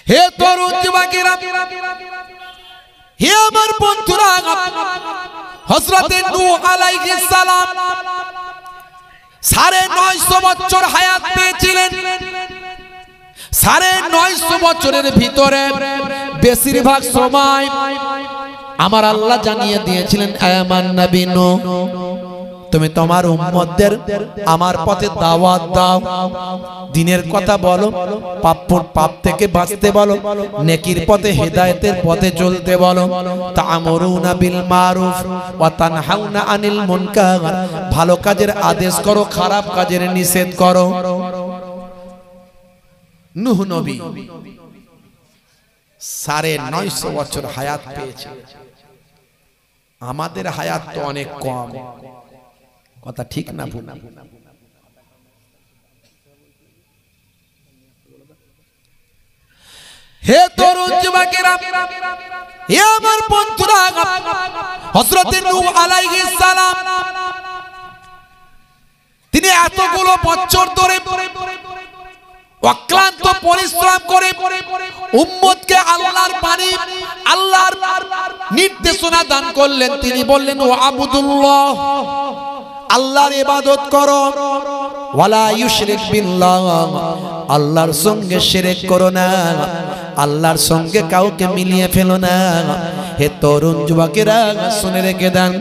হে তরুণ যুবকেরা, হে আমার বন্ধুরা, হযরতে নূহ আলাইহিস সালাম 950 বছর হায়াত পেয়েছিলেন। 950 বছরের ভিতরে বেশিরভাগ সময় আমার আল্লাহ জানিয়ে দিয়েছিলেন, আমার নবী নূহ, তুমি তোমার উম্মতদের আমার পথে দাওয়াত দাও, দ্বীনের কথা বলো, পাপ থেকে বাঁচতে বলো, নেকির পথে হেদায়েতের পথে চলতে বলো। তা'মুরুনা বিল মারুফ ওয়া তানহাউনা আনিল মুনকার, ভালো কাজের আদেশ করো, খারাপ কাজের নিষেধ করো। নূহ নবী 950 বছর হায়াত পেয়েছে। আমাদের হায়াত তো অনেক কম, কথা ঠিক না ভুল? হে তরুণ যুবকেরা, হে আমার বন্ধুরা, হযরতে নূহ আলাইহিস সালাম তিনি এতগুলো বছর ধরে অক্লান্ত পরিশ্রম করে উম্মতকে আল্লাহর বাণী, আল্লাহর নির্দেশনা দান করলেন। তিনি বললেন, ও আবুদুল্লাহ, আল্লাহর ইবাদত করো, ওয়ালা ইউশরিক বিল্লাহ, আল্লাহর সঙ্গে শিরক করো না, আল্লাহর সঙ্গে কাউকে মিলিয়ে ফেলো না। হে তরুণ যুবকেরা, শুনে রেখে দেন,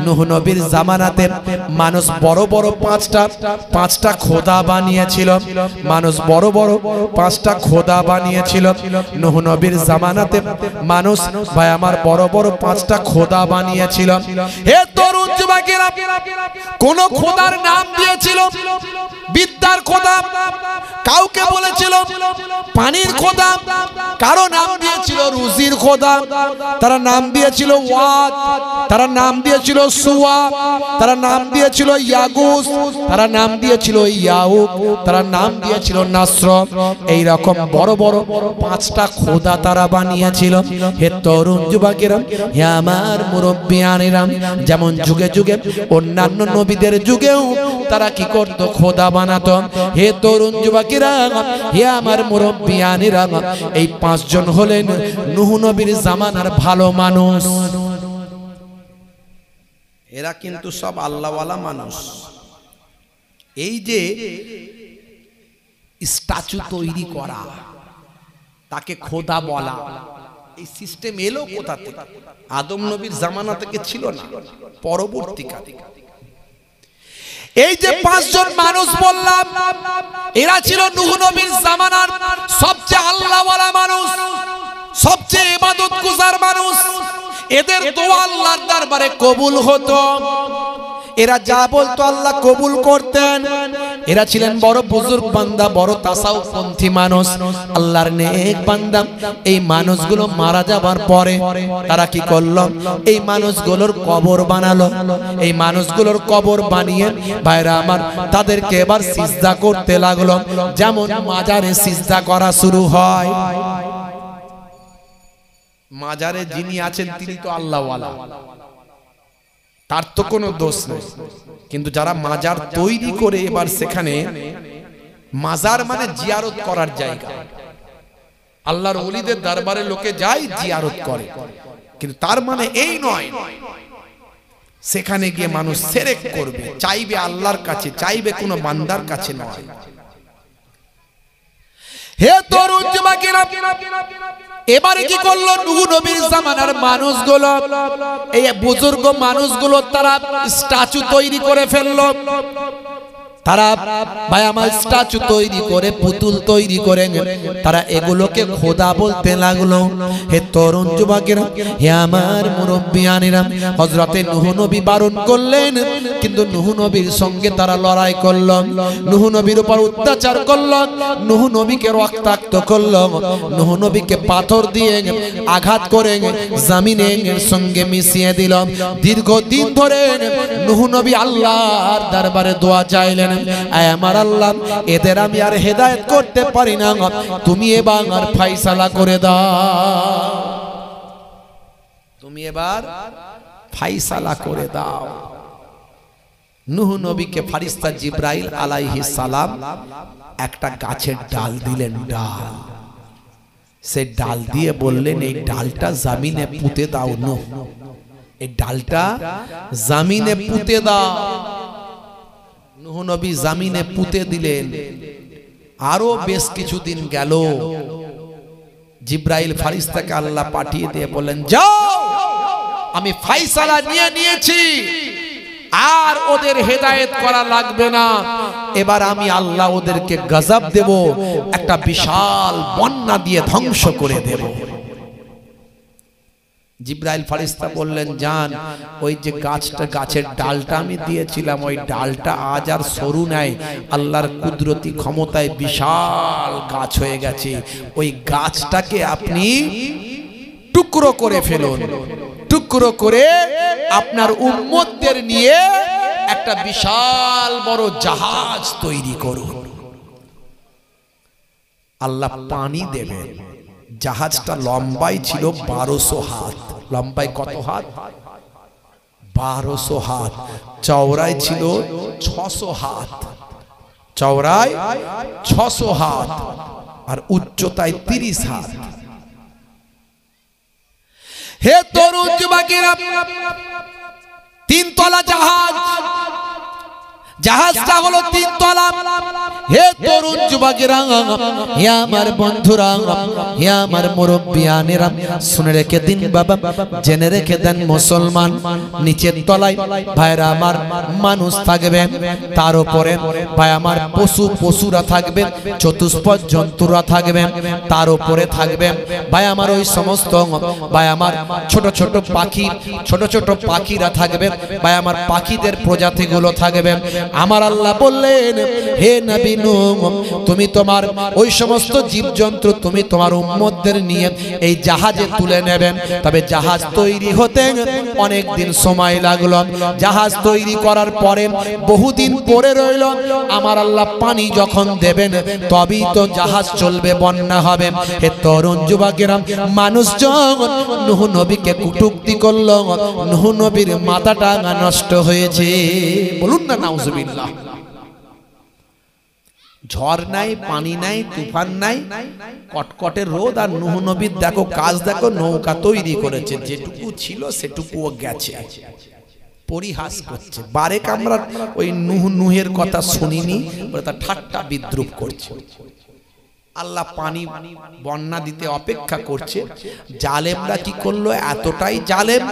নূহ নবীর জামানাতে মানুষ বড় বড় পাঁচটা খোদা বানিয়েছিল। মানুষ বড় বড় 5টা খোদা বানিয়েছিল নূহ নবীর জামানাতে। মানুষ ভাই আমার বড় বড় 5টা খোদা বানিয়েছিল। হে তরুণ যুবকেরা, কোন খোদার নাম দিয়েছিল বিদ্যার খোদা, কাউকে বলেছিল পানির খোদা, কারো নাম দিয়েছিল রুজির খোদা, তারা নাম দিয়েছিল ওয়াদ, তারা নাম দিয়েছিল সুয়া, তারা নাম দিয়েছিল ইয়াগুস, তারা নাম দিয়েছিল ইয়াউক, তারা নাম দিয়েছিল নাসর। এই রকম বড় বড় 5টা খোদা তারা বানিয়েছিল। হে তরুণ যুবকেরা, হে আমার মুরব্বিয়ানেরা, যেমন যুগে যুগে অন্যান্য নবীদের যুগেও তারা কি করত? খোদা বানাতো। হে তরুণ যুবকেরা, হে আমার মুরব্বিয়ানেরা, এই 5 জন হলেন নূহ নবীর জামানার ভালো মানুষ। এরা কিন্তু সব আল্লাহওয়ালা মানুষ। এই যে স্ট্যাচু তৈরি করা, তাকে খোদা বলা, এই সিস্টেম এলো কোথা থেকে? আদম নবীর জামানা থেকে ছিল না, পরবর্তীকালে। এই যে 5 জন মানুষ বললাম, এরা ছিল নূহ নবীর জামানার সবচেয়ে আল্লাহওয়ালা মানুষ, সবচেয়ে ইবাদতগুজার মানুষ। এদের দোয়া আল্লাহর দরবারে কবুল হতো। এরা যা বলতো আল্লাহ কবুল করতেন। এরা ছিলেন বড় বুজুর্গ বান্দা, বড় তাসাউফপন্থী মানুষ, আল্লাহর নেক বান্দা। এই মানুষগুলো মারা যাবার পরে তারা কি করলো? এই মানুষগুলোর কবর বানালো। এই মানুষগুলোর কবর বানিয়ে ভাইরা আমার তাদেরকে এবার সিজদা করতে লাগলো, যেমন মাজারে সিজদা করা শুরু হয়। মাজারে যিনি আছেন তিনি তো আল্লাহওয়ালা, তার তো কোনো দোষ নেই। কিন্তু যারা মাজার তৈরি করে এবার সেখানে, মাজার মানে জিয়ারত করার জায়গা, আল্লাহর ওলিদের দরবারে লোকে যায় জিয়ারত করে, কিন্তু তার মানে এই নয় সেখানে গিয়ে মানুষ শিরক করবে, চাইবে আল্লাহর কাছে, চাইবে কোনো বান্দার কাছে নয়। হে তরুণ যুবকেরা, এবারে কি করলো? নূহ নবীর জামানার মানুষগুলো, এই বুজুর্গ মানুষগুলো, তারা স্ট্যাচু তৈরি করে ফেললো। তারা ভাই আমার স্ট্যাচু তৈরি করে, পুতুল তৈরি করে তারা এগুলোকে খোদা বলতে লাগলো। হে তরুণ যুবকেরা, হে আমার মুরব্বিয়ানেরা, হযরতে নূহ নবী বারণ করলেন, কিন্তু নূহ নবীর সঙ্গে তারা লড়াই করলো, নূহ নবীর উপর অত্যাচার করলো, নূহ নবীকে রক্তাক্ত করলো, নূহ নবীকে পাথর দিয়ে আঘাত করে জমিনের সঙ্গে মিশিয়ে দিল। দীর্ঘদিন ধরে নূহ নবী আল্লাহর দরবারে দোয়া চাইলেন, আয় আমার আল্লাহ, এদের আমি আর হেদায়েত করতে পারি না, তুমি এবার ফয়সালা করে দাও, তুমি এবার ফয়সালা করে দাও। নূহ নবীকে ফেরেশতা জিবরাইল আলাইহিস সালাম একটা গাছের ডাল দিলেন। ডাল সে ডাল দিয়ে বললেন এই ডালটা জমিনে পুঁতে দাও। নূহ এই ডালটা জমিনে পুঁতে দাও। নূহ নবী জমিনে পুঁতে দিলেন। আরো বেশ কিছুদিন গেল, জিব্রাইল ফেরেশতাকে আল্লাহ পাঠিয়ে দিয়ে বলেন, যাও আমি ফয়সালা নিয়ে নিয়েছি, আর ওদের হেদায়েত করা লাগবে না। এবার আমি আল্লাহ ওদেরকে গজব দেব, একটা বিশাল বন্যা দিয়ে ধ্বংস করে দেব। জিব্রাইল ফেরেশতা বললেন, যান ওই যে গাছের ডালটা আমি দিয়েছিলাম, ওই ডালটা আজ আর সরু নাই, আল্লাহর কুদরতি ক্ষমতায় বিশাল গাছ হয়ে গেছে। ওই গাছটাকে আপনি টুকরো করে ফেলুন, টুকরো করে আপনার উম্মতদের নিয়ে একটা বিশাল বড় জাহাজ তৈরি করুন। আল্লাহ পানি দেবেন। জাহাজটা লম্বাই ছিল 1200 হাত। লম্বাই কত হাত? 1200 হাত। চওড়াই ছিল 600 হাত। চওড়াই 600 হাত আর উচ্চতায় 30 হাত। হে তরুণ যুবকেরা, 3 তলা জাহাজ। জাহাজটা হলো 3 তলা। হে তরুণ যুবকেরা, হে আমার বন্ধুরা, হে আমার মুরব্বিয়ানেরা, শুনে রেখে দিন বাবা, জেনে রেখে দেন মুসলমান, নিচের তলায় ভাইরা আমার মানুষ থাকবে, তার উপরে ভাই আমার পশুরা থাকবে, চতুষ্পদ জন্তুরা থাকবে, তার উপরে থাকবে ভাই আমার ওই সমস্ত ভাই আমার ছোট ছোট পাখি, ছোট ছোট পাখিরা থাকবে, ভাই আমার পাখিদের প্রজাতিগুলো থাকবে। আমার আল্লাহ বললেন, হে নবী নূহ, তুমি তোমার ওই সমস্ত জীবজন্তু তুমি তোমার উম্মতদের নিয়ে এই জাহাজে তুলে নেবেন। তবে জাহাজ তৈরি হতে অনেক দিন সময় লাগলো। জাহাজ তৈরি করার পরে বহুদিন পরে রইল। আমার আল্লাহ পানি যখন দেবেন তবেই তো জাহাজ চলবে, বন্যা হবে। হে তরুণ যুবকেরা, মানুষ যখন নূহ নবীকে কটূক্তি করলো, নূহ নবীর মাথাটা নষ্ট হয়েছে। বলুন না নাউজুবিল্লাহ। ঝড় নাই, পানি নাই, তুফান নাই, কটকটের রোদ, আর নূহ নবীর দেখো কাজ, দেখো নৌকা তৈরি করেছে, যেটুকু ছিল সেটুকুও গেছে। পরিহাস করছে, বারেক আমরা ওই নূহের কথা শুনিনি বলে তার ঠাট্টা বিদ্রুপ করছে। আল্লাহ পানি বন্যা দিতে অপেক্ষা করছে। জালেমরা কি করলো? এতটাই জালেম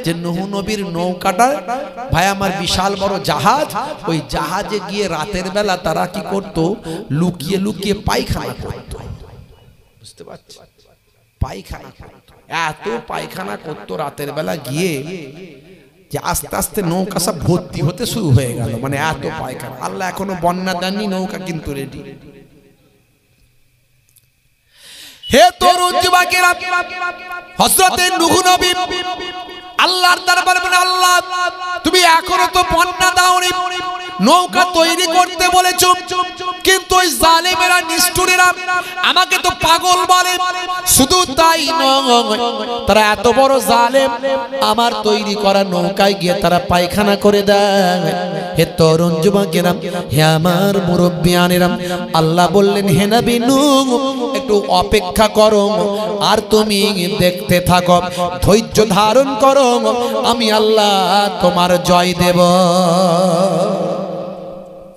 যে নূহ নবীর নৌকাটা ভাই আমার বিশাল বড় জাহাজ, ওই জাহাজে গিয়ে রাতের বেলা তারা কি করত? লুকিয়ে লুকিয়ে পায়খানা করত। বুঝতে পারছেন? পায়খানা করত, এত পায়খানা করত রাতের বেলা গিয়ে যে আস্তে আস্তে নৌকা সব ভর্তি হতে শুরু হয়ে গেল। মানে এত পায়খানা। আল্লাহ এখনো বন্যা দেননি, নৌকা কিন্তু রেডি। হে তরুণ যুবকেরা, হযরতে নূহ নবী আল্লাহর দরবারে বলেন, আল্লাহ তুমি এখনো তো বন্যা দাওনি, নৌকা তৈরি করতে বলেছো, কিন্তু ওই জালেমেরা, নিষ্ঠুরেরা আমাকে তো পাগল বলে। শুধু তাই নয়, তারা এত বড় জালেম, আমার তৈরি করা নৌকায় গিয়ে তারা পায়খানা করে দেয়। হে তরুণ যুবকেরা, হে আমার মুরব্বিয়ানেরা, আল্লাহ বললেন, হে নবী নূহ একটু অপেক্ষা করো, আর তুমি দেখতে থাকো, ধৈর্য ধারণ করো, আমি আল্লাহ তোমার জয় দেব।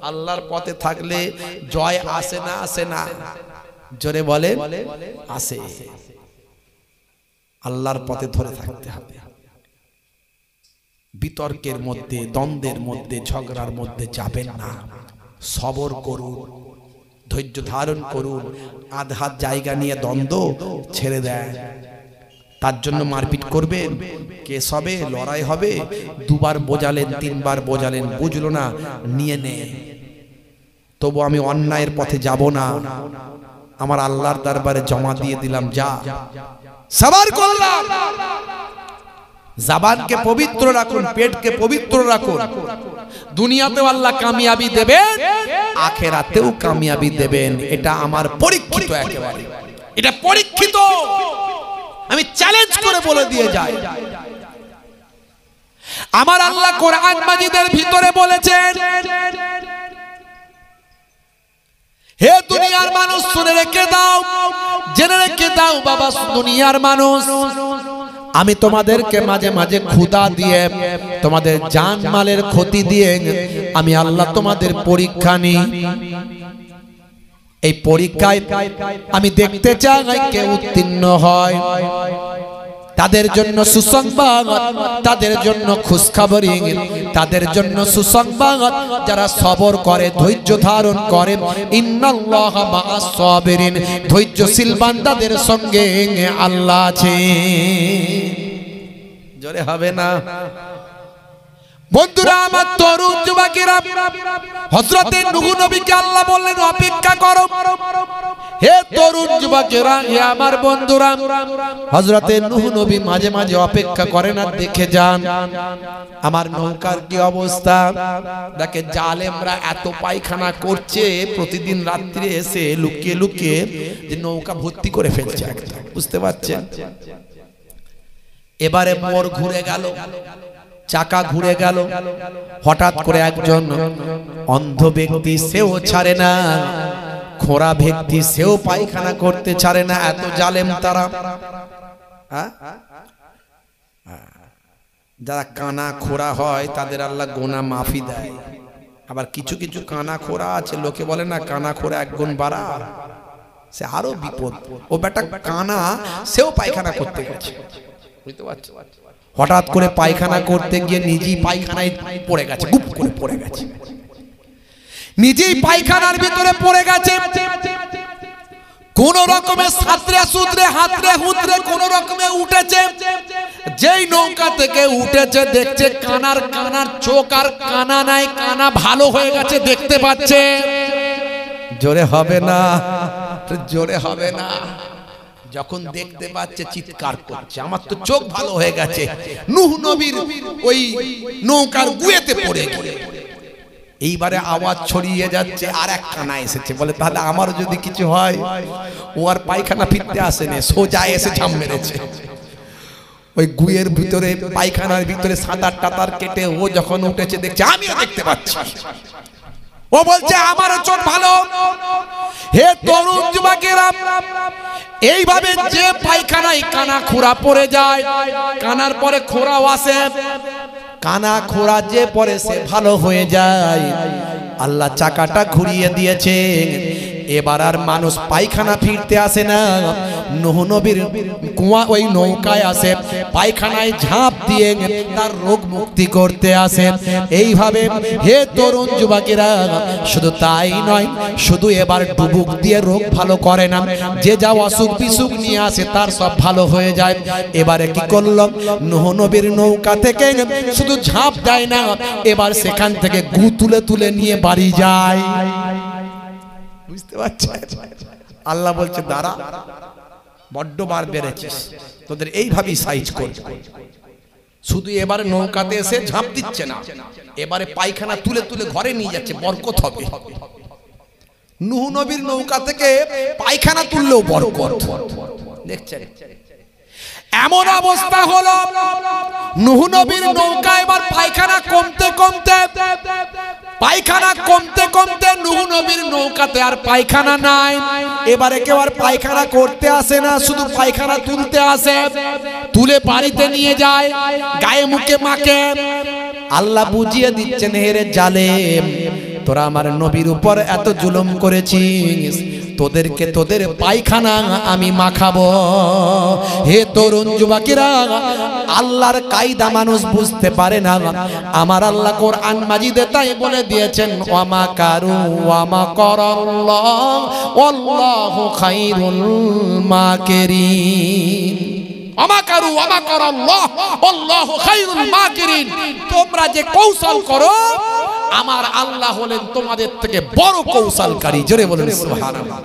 আল্লাহর পথে থাকলে জয় আসে না? আসে না? জোরে বলেন, আসে। আল্লাহর পথে ধরে থাকতে হবে। বিতর্কের মধ্যে, দ্বন্দ্বের মধ্যে, ঝগড়ার মধ্যে যাবেন না। সবর করুন, ধৈর্য ধারণ করুন। আধা জায়গা নিয়ে দ্বন্দ্ব ছেড়ে দেয়, তার জন্য মারপিট করবেন, কেস হবে, লড়াই হবে। 2 বার বোঝালেন, 3 বার বোঝালেন, বুঝলো না, নিয়ে নে। তবু আমি অন্যায়ের পথে যাব না, আমার আল্লাহর দরবারে জমা দিয়ে দিলাম, যা সবার করলাম। জবানকে পবিত্র রাখুন, পেটকে পবিত্র রাখুন। দুনিয়াতেও আল্লাহ কামিয়াবি দেবেন, আখিরাতেও কামিয়াবি দেবেন। এটা আমার পরীক্ষিত, একেবারে এটা পরীক্ষিত। আমি চ্যালেঞ্জ করে বলে দিয়ে যাই, আমার আল্লাহ কোরআন মাজিদের ভিতরে বলেছেন, হে দুনিয়ার মানুষ শুনে রেখে দাও, জেনে রেখে দাও, বাবা দুনিয়ার মানুষ, আমি তোমাদেরকে মাঝে মাঝে ক্ষুধা দিয়ে, তোমাদের জান মালের ক্ষতি দিয়ে আমি আল্লাহ তোমাদের পরীক্ষা নিই। এই পরীক্ষায় আমি দেখতে চাই কে উত্তীর্ণ হয়। তাদের জন্য সুসংবাদ, তাদের জন্য খুশখবরি, তাদের জন্য সুসংবাদ যারা সবর করে, ধৈর্য ধারণ করে। ইন্নাল্লাহা মাআস সাবিরিন, ধৈর্যশীল বান্দাদের সঙ্গে আল্লাহ আছে। জোরে হবে না বন্ধুরা? আমার তরুণ যুবকেরা, হযরতে নূহ নবীকে আল্লাহ বললেন অপেক্ষা করো। হে তরুণ যুবকেরা, হে আমার বন্ধুরা, হযরতে নূহ নবী মাঝে মাঝে অপেক্ষা করেন আর দেখে যান আমার নৌকার কি অবস্থা। দেখে জালেমরা এত পায়খানা করছে প্রতিদিন রাত্রে এসে লুকিয়ে লুকিয়ে, যে নৌকা ভর্তি করে ফেলছে একটা, বুঝতে পারছেন? এবারে মোড় ঘুরে গেল, চাকা ঘুরে গেল, হঠাৎ করে একজন অন্ধ ব্যক্তি, সেও ছাড়ে না, খোঁড়া ব্যক্তি, সেও পায়খানা করতে ছাড়ে না। এত জালেম তারা। যারা কানা খোঁড়া হয় তাদের আল্লাহ গোনা মাফি দেয়। আবার কিছু কিছু কানা খোঁড়া আছে, লোকে বলে না কানা খোঁড়া এক গুণ বাড়া, সে আরো বিপদ। ও বেটা কানা, সেও পায়খানা করতে গেছে, বুঝতে পারছো? হঠাৎ করে পায়খানা করতে গিয়ে নিজেই পায়খানায় পড়ে গেছে, গুপ করে পড়ে গেছে, নিজেই পায়খানার ভিতরে পড়ে গেছে। কোন রকমে সাঁতরে সুতরে হাতরে হুতরে কোন রকমে উঠেছে। যেই নৌকা থেকে উঠেছে দেখছে কানার চোখ আর কানা নাই, কানা ভালো হয়ে গেছে, দেখতে পাচ্ছে। জোরে হবে না, জোরে হবে না। যখন দেখতে পাচ্ছে চিৎকার করছে, আমার তো চোখ ভালো হয়ে গেছে। নূহ নবীর ওই নৌকার গুয়েতে পড়ে গিয়ে এইবারে আওয়াজ ছড়িয়ে যাচ্ছে, আর এক কানা এসেছে, বলে তাহলে আমারও যদি কিছু হয়। ও আর পায়খানা ফিরতে আসেনি, সোজা এসে ঝাম মেরেছে ওই গুয়ের ভিতরে, পায়খানার ভিতরে সাঁতার টাতার কেটে ও যখন উঠেছে দেখছে আমিও দেখতে পাচ্ছি। ও বলছে আমারও চোখ ভালো। হে তরুণ যুবকেরা, এইভাবে যে পায়খানায় কানা খোঁড়া পড়ে যায়, কানার পরে খোঁড়াও আসে, কানা খোঁড়া যে পরে সে ভালো হয়ে যায়। আল্লাহ চাকাটা ঘুরিয়ে দিয়েছে, এবার আর মানুষ পায়খানা ফিরতে আসে না। নূহ নবীর কুয়া ওই নৌকায় আসে, পায়খানায় ঝাঁপ দিয়ে তার রোগ মুক্তি করতে আসে। এইভাবে হে তরুণ যুবকেরা, শুধু তাই নয়, শুধু এবার ডুবুক দিয়ে রোগ ভালো করে না, যে যা অসুখ বিসুখ নিয়ে আসে তার সব ভালো হয়ে যায়। এবারে কি করল? নূহ নবীর নৌকা থেকে শুধু ঝাঁপ দেয় না, এবার সেখান থেকে গু তুলে তুলে নিয়ে বাড়ি যায়। বুঝতে পারছেন? আল্লাহ বলছে দাঁড়া, বড্ড বার বেড়েছিস, তোদের এইভাবেই সাইজ কর। শুধু এবারে নৌকাতে এসে ঝাঁপ দিচ্ছে না, এবারে পায়খানা তুলে তুলে ঘরে নিয়ে যাচ্ছে, বরকত হবে। নূহ নবীর নৌকা থেকে পায়খানা তুললেও বরকত। দেখছেন এমন অবস্থা হলো, নূহ নবীর নৌকা এবার পায়খানা কমতে কমতে, পায়খানা কমতে কমতে নূহ নবীর নৌকাতে আর পায়খানা নাই। এবারে কেউ আর পায়খানা করতে আসে না, শুধু পায়খানা তুলতে আসে, তুলে বাড়িতে নিয়ে যায়, গায়ে মুখে মাখে। আল্লাহ বুঝিয়ে দিচ্ছেন, হেরে জালেম, তোরা আমার নবীর উপর এত জুলুম করেছিস, তোদেরকে তোদের পায়খানা আমি মাখাবো। হে তরুণ যুবকেরা, আল্লাহর কায়দা মানুষ বুঝতে পারে না। আমার আল্লাহ কোরআন মাজিদে তাই বলে দিয়েছেন, ওয়ামা কারু ওয়ামা করাল্লাহ ওয়াল্লাহু খায়রুল মাকিরিন। আমাকারু আমাকারাল্লাহ আল্লাহু খায়রুল মাকিরিন। তোমরা যে কৌশল করো, আমার আল্লাহ হলেন তোমাদের থেকে বড় কৌশলকারী। জোরে বলেন সুবহানাল্লাহ।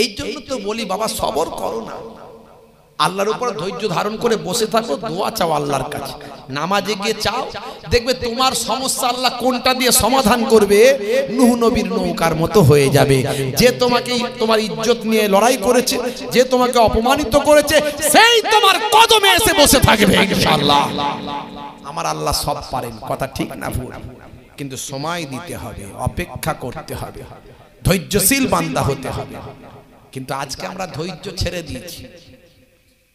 এই জন্য তো বলি বাবা, সবর করো না, আল্লাহর উপর ধৈর্য ধারণ করে বসে থাকো, দোয়া চাও আল্লাহর কাছে, নামাজে গিয়ে চাও, দেখবে তোমার সমস্যা আল্লাহ কোনটা দিয়ে সমাধান করবে, নূহ নবীর নৌকার মতো হয়ে যাবে। যে তোমাকে তোমার ইজ্জত নিয়ে লড়াই করেছে, যে তোমাকে অপমানিত করেছে, সেই তোমার কদমে এসে বসে থাকবে ইনশাআল্লাহ। আমার আল্লাহ সব পারেন, কথা ঠিক না ভুল, কিন্তু সময় দিতে হবে, অপেক্ষা করতে হবে, ধৈর্যশীল বান্দা হতে হবে। কিন্তু আজকে আমরা ধৈর্য ছেড়ে দিয়েছি।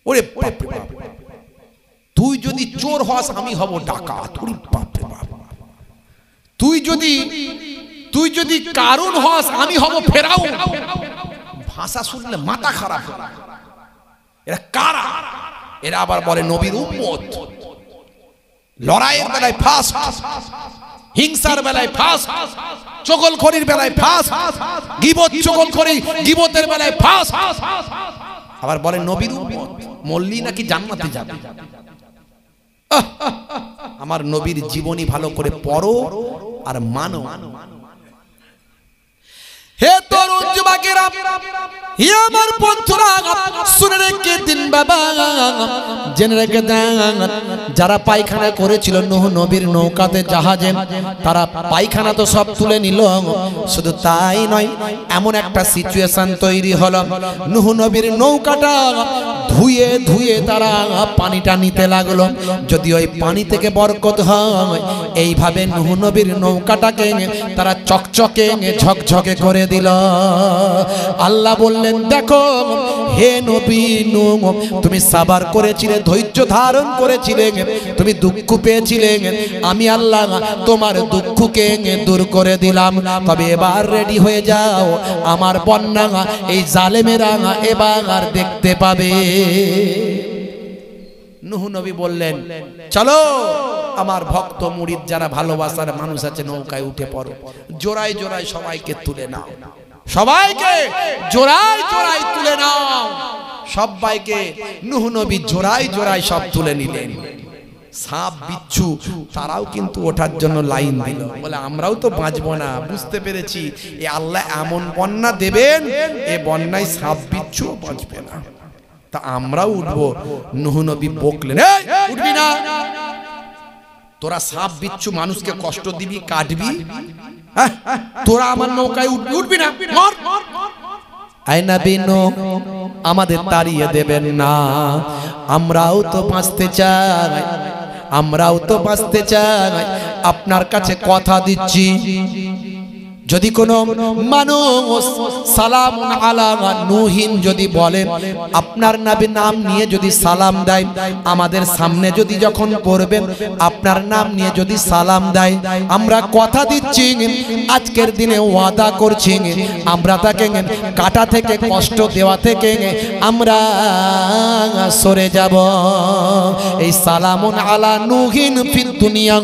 ওরে বাপ রে বাপ, তুই যদি চোর হস আমি হব ডাকাত। ওরে বাপ রে বাপ, তুই যদি কারুন হস আমি হব ফেরাউন। ভাষা শুনলে মাথা খারাপ। এরা কারা? এরা আবার বলে নবীর উম্মত। লড়াইয়ের বেলায় ফার্স্ট, হিংসার বেলায় ফার্স্ট, চগলখড়ির বেলায় ফার্স্ট, গীবত চগলখড়ি গীবতের বেলায় ফার্স্ট। আবার বলে নবীর উম্মত, মল্লি নাকি জান্নাতে যাবে। আমার নবীর জীবনী ভালো করে পড়ো আর মানো। হে তরুণ যুবকেরা, হে আমার বন্ধুরা, শুনে রেখে দিন বাবা, জেনে রেখে দেন, যারা পায়খানা করেছিল নূহ নবীর নৌকাতে জাহাজে, তারা পায়খানা তো সব তুলে নিল। শুধু তাই নয়, এমন একটা সিচুয়েশন তৈরি হলো, নূহ নবীর নৌকাটা ধুয়ে ধুয়ে তারা পানিটা নিতে লাগলো। যদি ওই পানি থেকে বরকত হয়, এইভাবে নূহ নবীর নৌকাটাকে তারা চকচকে ঝকঝকে করে দিল। আল্লাহ বললেন, দেখো হে নবী নূহ, তুমি সাবার করেছিলে, ধৈর্য ধারণ করেছিলে, তুমি দুঃখ পেয়েছিলে, আমি আল্লাহ তোমার দুঃখকে দূর করে দিলাম। তবে এবার রেডি হয়ে যাও, আমার বন্যা এই জালেমেরা এবার দেখতে পাবে। নূহ নবী বললেন, চলো আমার ভক্ত মুরিদ যারা ভালোবাসার মানুষ আছে নৌকায় উঠে পড়ো, জোড়ায় জোড়ায় সবাইকে তুলে নাও, সবাইকে জোড়ায় জোড়ায় তুলে নাও। সবাইকে নূহ নবী জোড়ায় জোড়ায় সব তুলে নিলেন। সাপ বিচ্ছু তারাও কিন্তু ওঠার জন্য লাইন দিল, বলে আমরাও তো বাঁচবো না। বুঝতে পেরেছি এ আল্লাহ এমন বন্যা দেবেন, এ বন্যায় সাপ বিচ্ছু বাঁচবে না, তা আমরাও উঠবো। নূহ নবী বকলেন, এই উঠবি না, তোরা সাপ বিচ্ছু মানুষকে কষ্ট দিবি, কাটবি, তোরা আমার নৌকায় উঠবি না, মর। আয় নবী নূহ, আমাদের তাড়িয়ে দেবেন না, আমরাও তো বাঁচতে চাই, আমরাও তো বাঁচতে চাই। আপনার কাছে কথা দিচ্ছি, যদি কোনো মানুষ সালামুন আলা নূহিন যদি বলে, আপনার নবীর নাম নিয়ে যদি সালাম দেয়, আমাদের সামনে যদি যখন পড়বেন আপনার নাম নিয়ে যদি সালাম দেয়, আমরা কথা দিচ্ছি, আজকের দিনে ওয়াদা করছি, আমরা তাকে কাটা থেকে কষ্ট দেওয়া থেকে আমরা সরে যাব। এই সালামুন আলা নূহিন ফিদ দুনিয়া,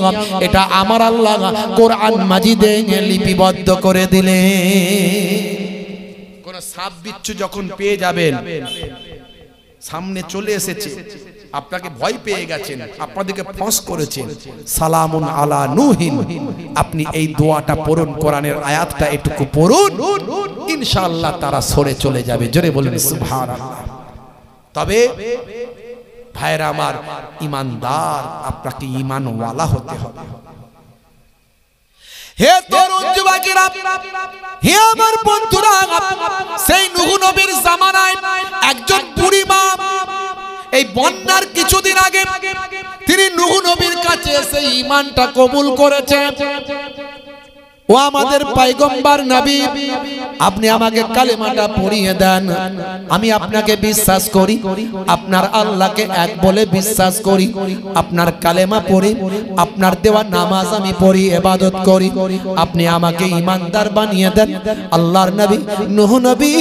এটা আমার আল্লাহ কোরআন মাজিদে লিপিবদ্ধ করে দিলে। কোন সাপ বিচ্ছু যখন পেয়ে যাবেন, সামনে চলে এসেছে, আপনাকে ভয় পেয়ে গেছেন, আপনাদেরকে ফস করেছেন, সালামুন আলা নূহিন, আপনি এই দোয়াটা পড়ুন, কোরআনের আয়াতটা একটু পড়ুন, ইনশাআল্লাহ তারা সরে চলে যাবে। জোরে বলুন সুবহানাল্লাহ। তবে ভাইরা আমার, ঈমানদার, আপনাকে ঈমানওয়ালা হতে হবে। হে তরুণ যুবকেরা, হে আমার বন্ধুরা, সেই নূহ নবীর জামানায় একজন বুড়ি মা এই বন্যার কিছুদিন আগে তিনি নূহ নবীর কাছে এসে ঈমানটা কবুল করেছে। ও আমাদের পয়গম্বর নবী, আপনি আমাকে কালেমাটা পড়িয়ে দেন, আমি আপনাকে বিশ্বাস করি, আপনার আল্লাহকে এক বলে বিশ্বাস করি, আপনার কালেমা পড়ি, আপনার দেওয়া নামাজ আমি পড়ি, ইবাদত করি, আপনি আমাকে ঈমানদার বানিয়ে দেন। আল্লাহর নবী নূহ নবী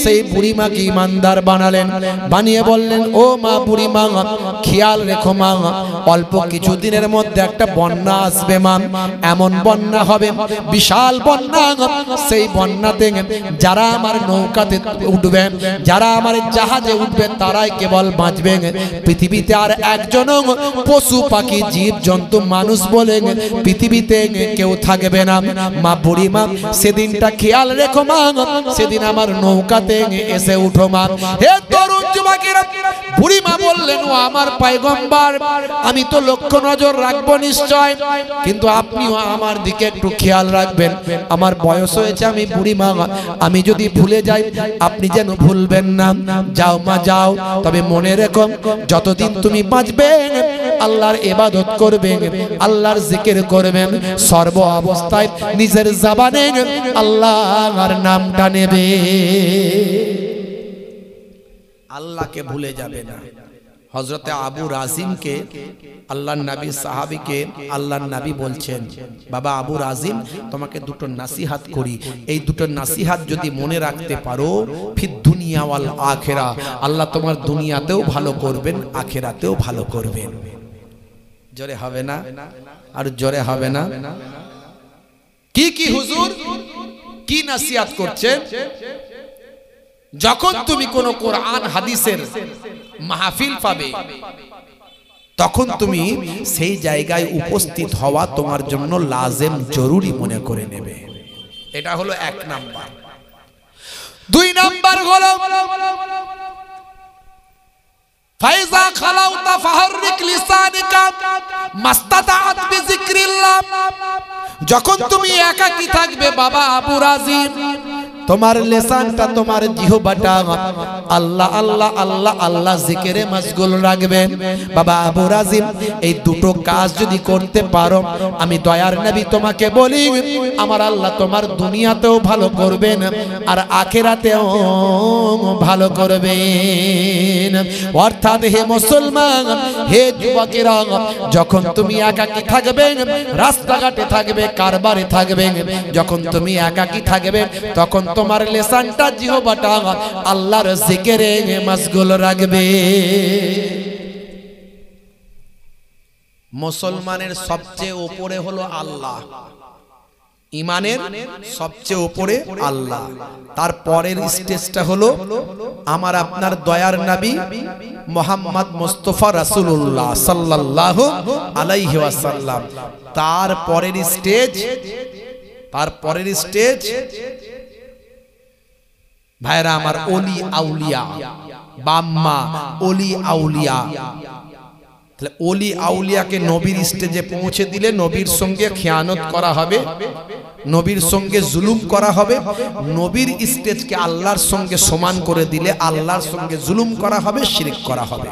সেই বুড়ি মাকে ঈমানদার বানালেন, বানিয়ে বললেন, ও মা, বুড়ি মা, খেয়াল রেখো মা, অল্প কিছুদিনের মধ্যে একটা বন্যা আসবে মা, এমন বন্যা হবে, বিশাল বন্যা, সেই বন্যাতে যারা আমার নৌকাতে উঠবে, যারা আমার জাহাজে উঠবে, তারাই কেবল বাঁচবে, পৃথিবীতে আর একজন পশু পাখি জীব জন্তু মানুষ বলে পৃথিবীতে কেউ থাকবে না। মা, বুড়ি মা, সেদিনটা খেয়াল রেখো মা, সেদিন আমার নৌকাতে এসে উঠো মা। হে তরুণ যুবকেরা, বুড়ি মা বললেন, ও আমার পয়গম্বর, আমি তো লক্ষ্য নজর রাখবো নিশ্চয়, কিন্তু আপনিও আমার দিকে একটু খেয়াল রাখবেন, আমার বয়স হয়েছে, আমি বুড়ি মা, আমি যদি ভুলে যাই আপনি যেন ভুলবেন না। যাও মা যাও, তবে মনে রেখো যতদিন তুমি বাঁচবে আল্লাহর ইবাদত করবেন, আল্লাহর জিকির করবেন, সর্ব অবস্থায় নিজের জবানে আল্লাহর নামটা নেবে। আল্লাহকে ভুলে যাবে না। হযরতে আবু রাজিমকে আল্লাহর নবী সাহাবীকে আল্লাহর নবী বলছেন, বাবা আবু রাজিম, তোমাকে দুটো নসিহত করি, এই দুটো নসিহত যদি মনে রাখতে পারো, ফির দুনিয়া ওয়াল আখিরা, আল্লাহ তোমার দুনিয়াতেও ভালো করবেন, আখিরাতেও ভালো করবেন। জোরে হবে না? আর জোরে হবে না? কি কি হুজুর কি নসিহত করছেন? যখন তুমি কোন কোরআন হাদিসের মাহফিল পাবে, তখন তুমি সেই জায়গায় উপস্থিত হওয়া তোমার জন্য লাজেম জরুরি মনে করে নেবে। এটা হলো 1 নাম্বার। 2 নাম্বার হলো ফাইজা খালাউতা ফাহরিক লিসানিকা মাস্তাতাআত বিযিকরিল্লাহ। যখন তুমি একাকী থাকবে বাবা আবু রাজিম, তোমার লিসানটা, তোমার জিহ্বাটা আল্লাহ আল্লাহ আল্লাহ আল্লাহ জিকিরে মশগুল রাখবেন। বাবা আবু রাজিম, এই দুটো কাজ যদি করতে পারো, আমি দয়ার নবী তোমাকে বলি, আমার আল্লাহ তোমার দুনিয়াতেও ভালো করবেন আর আখিরাতেও ভালো করবেন। অর্থাৎ হে মুসলমান, হে যুবকেরা, যখন তুমি একাকী থাকবে, রাস্তাঘাটে থাকবে, কারবারে থাকবে, যখন তুমি একাকী থাকবে, তখন তোমার লিসানটা জিহ্বাটা আল্লাহর জিকিরে মশগুল রাখবে। মুসলমানের সবচেয়ে উপরে হলো আল্লাহ, ইমানের সবচেয়ে উপরে আল্লাহ। তার পরের স্টেজটা হলো আমার আপনার দয়ার নবী মুহাম্মদ মুস্তাফা রাসূলুল্লাহ সাল্লাল্লাহু আলাইহি ওয়াসাল্লাম। তার পরের স্টেজ ভাইরা আমার ওলি আউলিয়া, বাম্মা ওলি আউলিয়া। তাহলে ওলি আউলিয়াকে নবীর স্টেজে পৌঁছে দিলে নবীর সঙ্গে খেয়ানত করা হবে, নবীর সঙ্গে জুলুম করা হবে। নবীর স্টেজকে আল্লাহর সঙ্গে সমান করে দিলে আল্লাহর সঙ্গে জুলুম করা হবে, শিরক করা হবে।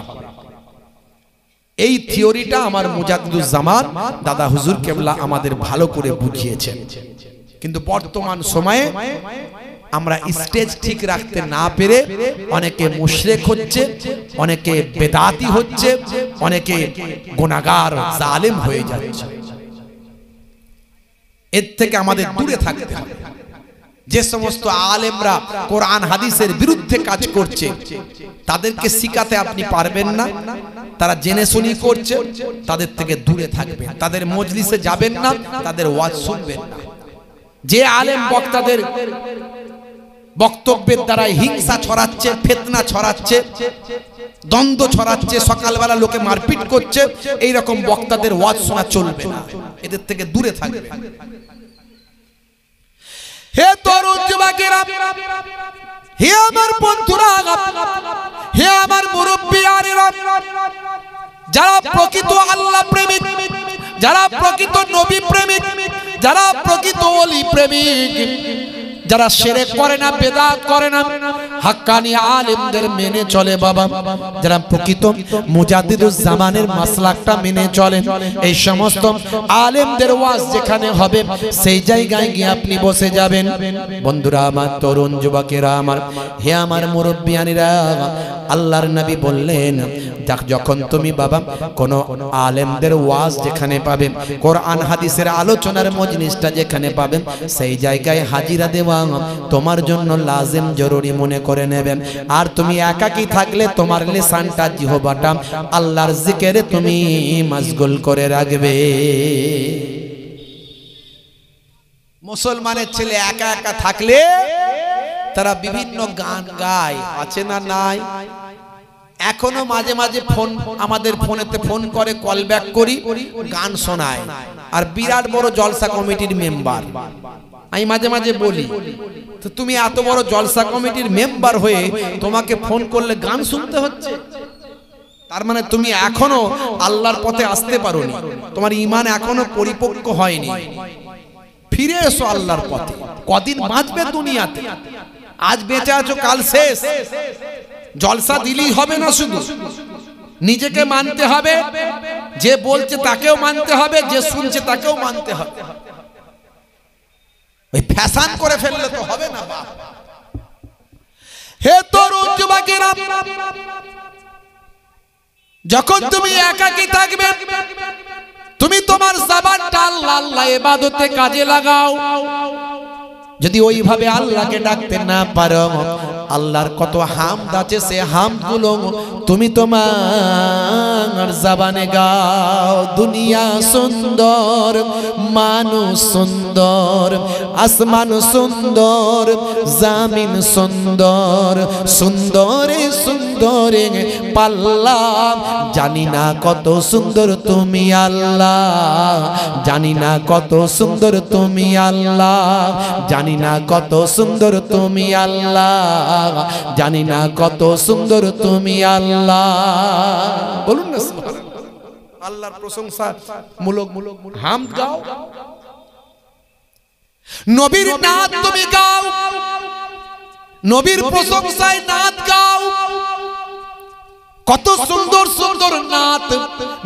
এই থিওরিটা আমার মুজাদ্দিদুজ্জামান দাদা হুজুর কেবলা আমাদের ভালো করে বুঝিয়েছেন। কিন্তু বর্তমান সময়ে আমরা স্টেজ ঠিক রাখতে না পেরে অনেকে মুশরিক হচ্ছে, অনেকে বেদাতি হচ্ছে, অনেকে গুনাহগার জালেম হয়ে যাচ্ছে। এর থেকে আমাদের দূরে থাকতে হবে। যে সমস্ত আলেমরা কোরআন হাদিসের বিরুদ্ধে কাজ করছে, তাদেরকে শিখাতে আপনি পারবেন না, তারা জেনে শুনি করছে, তাদের থেকে দূরে থাকবেন। তাদের মজলিসে যাবেন না, তাদের ওয়াজ শুনবেন না। যে আলেম বক্তাদের বক্তব্যের দ্বারা হিংসা ছড়াচ্ছে, ফিতনা ছড়াচ্ছে, দ্বন্দ্ব ছড়াচ্ছে, সকালবেলা লোকে মারপিট করছে, এই রকম বক্তাদের ওয়াজ শোনা চলবে না, এদের থেকে দূরে থাকবে। হে তরুণ যুবকেরা, হে আমার বন্ধুরা, হে আমার মুরব্বিয়ানেরা, যারা প্রকৃত আল্লাহ প্রেমিক, যারা প্রকৃত নবী প্রেমিক, যারা প্রকৃত ওলি প্রেমিক, যারা শিরক করে না, বেদাত করে না, হাক্কানি আলেমদের মেনে চলে বাবা, যারা প্রকৃত মুজাদ্দিদুজ্জামানের মাসলাকটা মেনে চলেন, এই সমস্ত আলেমদের ওয়াজ যেখানে হবে সেই জায়গায় গিয়ে আপনি বসে যাবেন। বন্ধুরা আমার, তরুণ যুবকেরা আমার, হে আমার মুরব্বিয়ানেরা, আল্লাহর নবী বললেন, যখন তুমি বাবা কোন আলেমদের ওয়াজ যেখানে পাবেন, কোরআন হাদিসের আলোচনার মজলিসটা যেখানে পাবেন, সেই জায়গায় হাজিরা দেওয়া তোমার জন্য লাজিম জরুরি মনে করে নেবেন। আর তুমি একাকী থাকলে তোমার লিসানটা জিহ্বাটা আল্লাহর জিকিরে তুমি মশগুল করে রাখবে। মুসলমানের ছেলে একা একা থাকলে তারা বিভিন্ন গান গায়, আছে না নাই? এখনো মাঝে মাঝে ফোন, আমাদের ফোনেতে ফোন করে, কল ব্যাক করি, গান শোনায়। আর বিরাট বড় জলসা কমিটির মেম্বার। আমি মাঝে মাঝে বলি, তো তুমি এত বড় জলসা কমিটির মেম্বার হয়ে তোমাকে ফোন করলে গান শুনতে হচ্ছে, তার মানে তুমি এখনো আল্লাহর পথে আসতে পারোনি, তোমার ঈমান এখনো পরিপক্ক হয়নি। ফিরে এসো আল্লাহর পথে। কদিন বাঁচবে দুনিয়াতে? আজ বেঁচে আছো, কাল শেষ। জলসা দিলেই হবে না, শুধু নিজেকে মানতে হবে, যে বলছে তাকেও মানতে হবে, যে শুনছে তাকেও মানতে হবে। ওই ফ্যাশন করে ফেললে তো হবে না বাপ। হে তরুণ যুবকেরা, যখন তুমি একাকী থাকবে, তুমি তোমার জবানটা আল্লাহ আল্লাহ ইবাদতে কাজে লাগাও। যদি ওইভাবে আল্লাহকে ডাকতে না পারো, আল্লাহর কত হামদ আছে, সে হামদগুলো তুমি তোমার জবানে গাও। দুনিয়া সুন্দর, মানুষ সুন্দর, আসমান সুন্দর, জামিন সুন্দর, সুন্দরে সুন্দরে পাল্লা। জানি না কত সুন্দর তুমি আল্লাহ, জানি না কত সুন্দর তুমি আল্লাহ, জানি না কত সুন্দর তুমি আল্লাহ, জানি না কত সুন্দর তুমি আল্লাহ। বলুন না সুবহানাল্লাহ। আল্লাহর প্রশংসা মূলক হামদ গাও, নবীর নাত তুমি গাও, নবীর প্রশংসায় নাত গাও। কত সুন্দর সুন্দর নাত,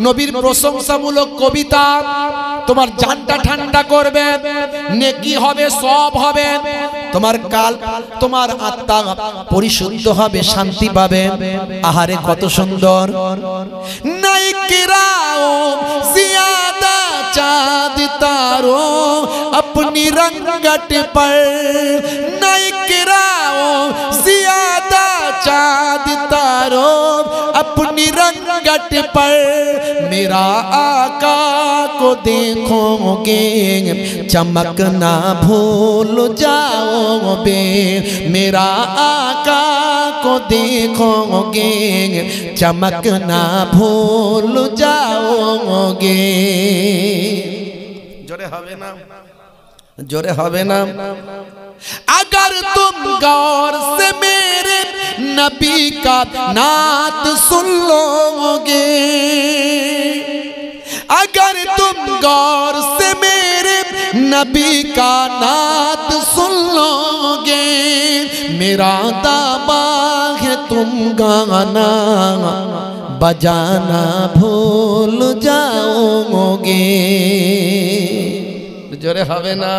নবীর প্রশংসামূলক কবিতা তোমার জানটা ঠান্ডা করবে, নেকি হবে, সব হবে, তোমার কাল, তোমার আত্মা পরিশুদ্ধ হবে, শান্তি পাবে। আহারে কত সুন্দর। নাই কিরাও জিয়াদা চাঁদ তারো अपनी रंगट पर, নাই किराओ जियादा चाँद तारो अपनी रंगट पर। मेरा आका को देखोगे चमक ना भूल जाओगे, मेरा आका को देखोगे चमक ना भूल जाओगे। जोरे হবে না, जोरे হবে না। अगर तुम गौर से मेरे नबी का नात सुन लोगे, अगर तुम गौर से मेरे नबी का नात सुन लोगे, मेरा दावा है तुम गाना बजाना भूल जाओगे। जोरे হবে না।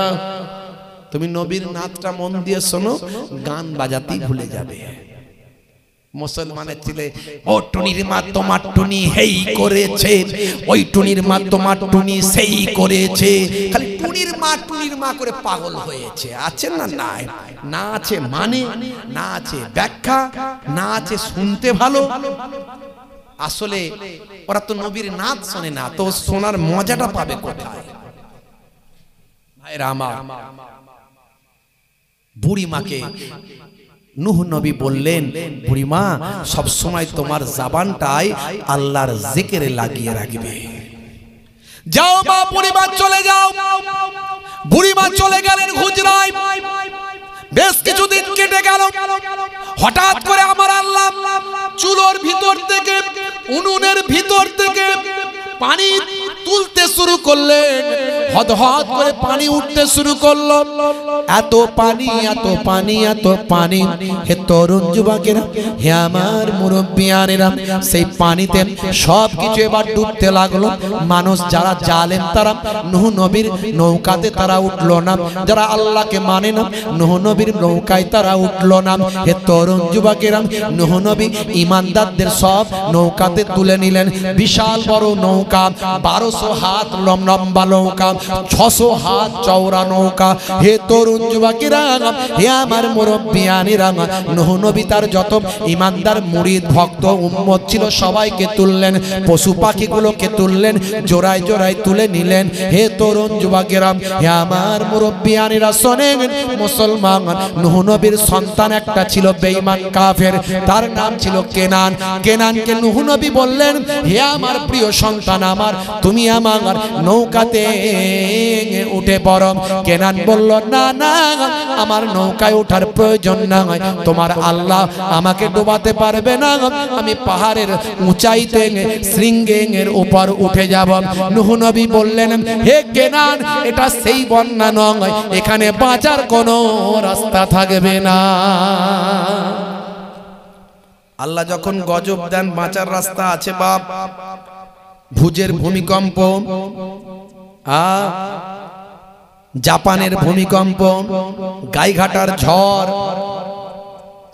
তুমি নবীর নাতটা মন দিয়ে শোনো, গান বাজাতেই ভুলে যাবে। মুসলমানের ছেলে, ও টুনির মা তোমার টুনি হেই করেছে, ওই টুনির মা তোমার টুনি সেই করেছে, খালি টুনির মা করে পাগল হয়েছে। আছে না নাই? না আছে মানে, না আছে ব্যাখ্যা, না আছে শুনতে ভালো। আসলে ওরা তো নবীর নাত শোনে না, তো শোনার মজাটা পাবে কোথায়? ভাইরা আমার, বুড়ি মাকে নূহ নবী বললেন, বুড়ি মা সব সময় তোমার জবানটায় আল্লাহর জিকিরে লাগিয়ে রাখবে। যাও মা, বুড়ি মা চলে যাও। বুড়ি মা চলে গেলেন হুজরায়। বেশ কিছুদিন কেটে গেল। হঠাৎ করে আমার আল্লাহ চুলোর ভিতর থেকে, উনুনের ভিতর থেকে পানি তুলতে শুরু করলেন। হদহদ করে পানি উঠতে শুরু করলো। এত পানি, এত পানি, এত পানি। হে তরুণ যুবকেরা, হে আমার মুরব্বিয়ানেরা, সেই পানিতে সব কিছু এবার ডুবতে লাগলো। মানুষ যারা জালেম, তারা নূহ নবীর নৌকাতে তারা উঠলো না। যারা আল্লাহকে মানে না, নূহ নবীর নৌকায় তারা উঠলো না। হে তরুণ যুবকেরা, নূহ নবী ইমানদারদের সব নৌকাতে তুলে নিলেন। বিশাল বড় নৌকা, 1200 হাত লম্বা নৌকা, 600 হাত চওড়া নৌকা। হে তরুণ যুবকেরা, হে আমার মুরব্বিয়ানেরা, নূহ নবী তার যত ইমানদার মুরিদ ভক্ত উম্মত ছিল সবাইকে তুললেন, পশু পাখিগুলোকে তুললেন, জোড়ায় জোড়ায় তুলে নিলেন। হে তরুণ যুবকেরা, হে আমার মুরব্বিয়ানেরা, শোনেন মুসলমান, নূহ নবীর সন্তান একটা ছিল বেঈমান কাফের, তার নাম ছিল কেনান। কেনানকে নূহ নবী বললেন, হে আমার প্রিয় সন্তান আমার, তুমি আমার নৌকাতে উঠে পড়ো। কেনান বলল, না না, আমার নৌকায় ওঠার প্রয়োজন নাই, তোমার আল্লাহ আমাকে ডুবাতে পারবে না, আমি পাহাড়ের উঁচাইতে শৃঙ্গের উপর উঠে যাব। নূহ নবী বললেন, হে কেনান, এটা সেই বন্যা নয়, এখানে বাঁচার কোনো রাস্তা থাকবে না। আল্লাহ যখন গজব দেন, বাঁচার রাস্তা আছে বাপ। ভুজের ভূমিকম্প, জাপানের ভূমিকম্প, গাইঘাটার ঝড়,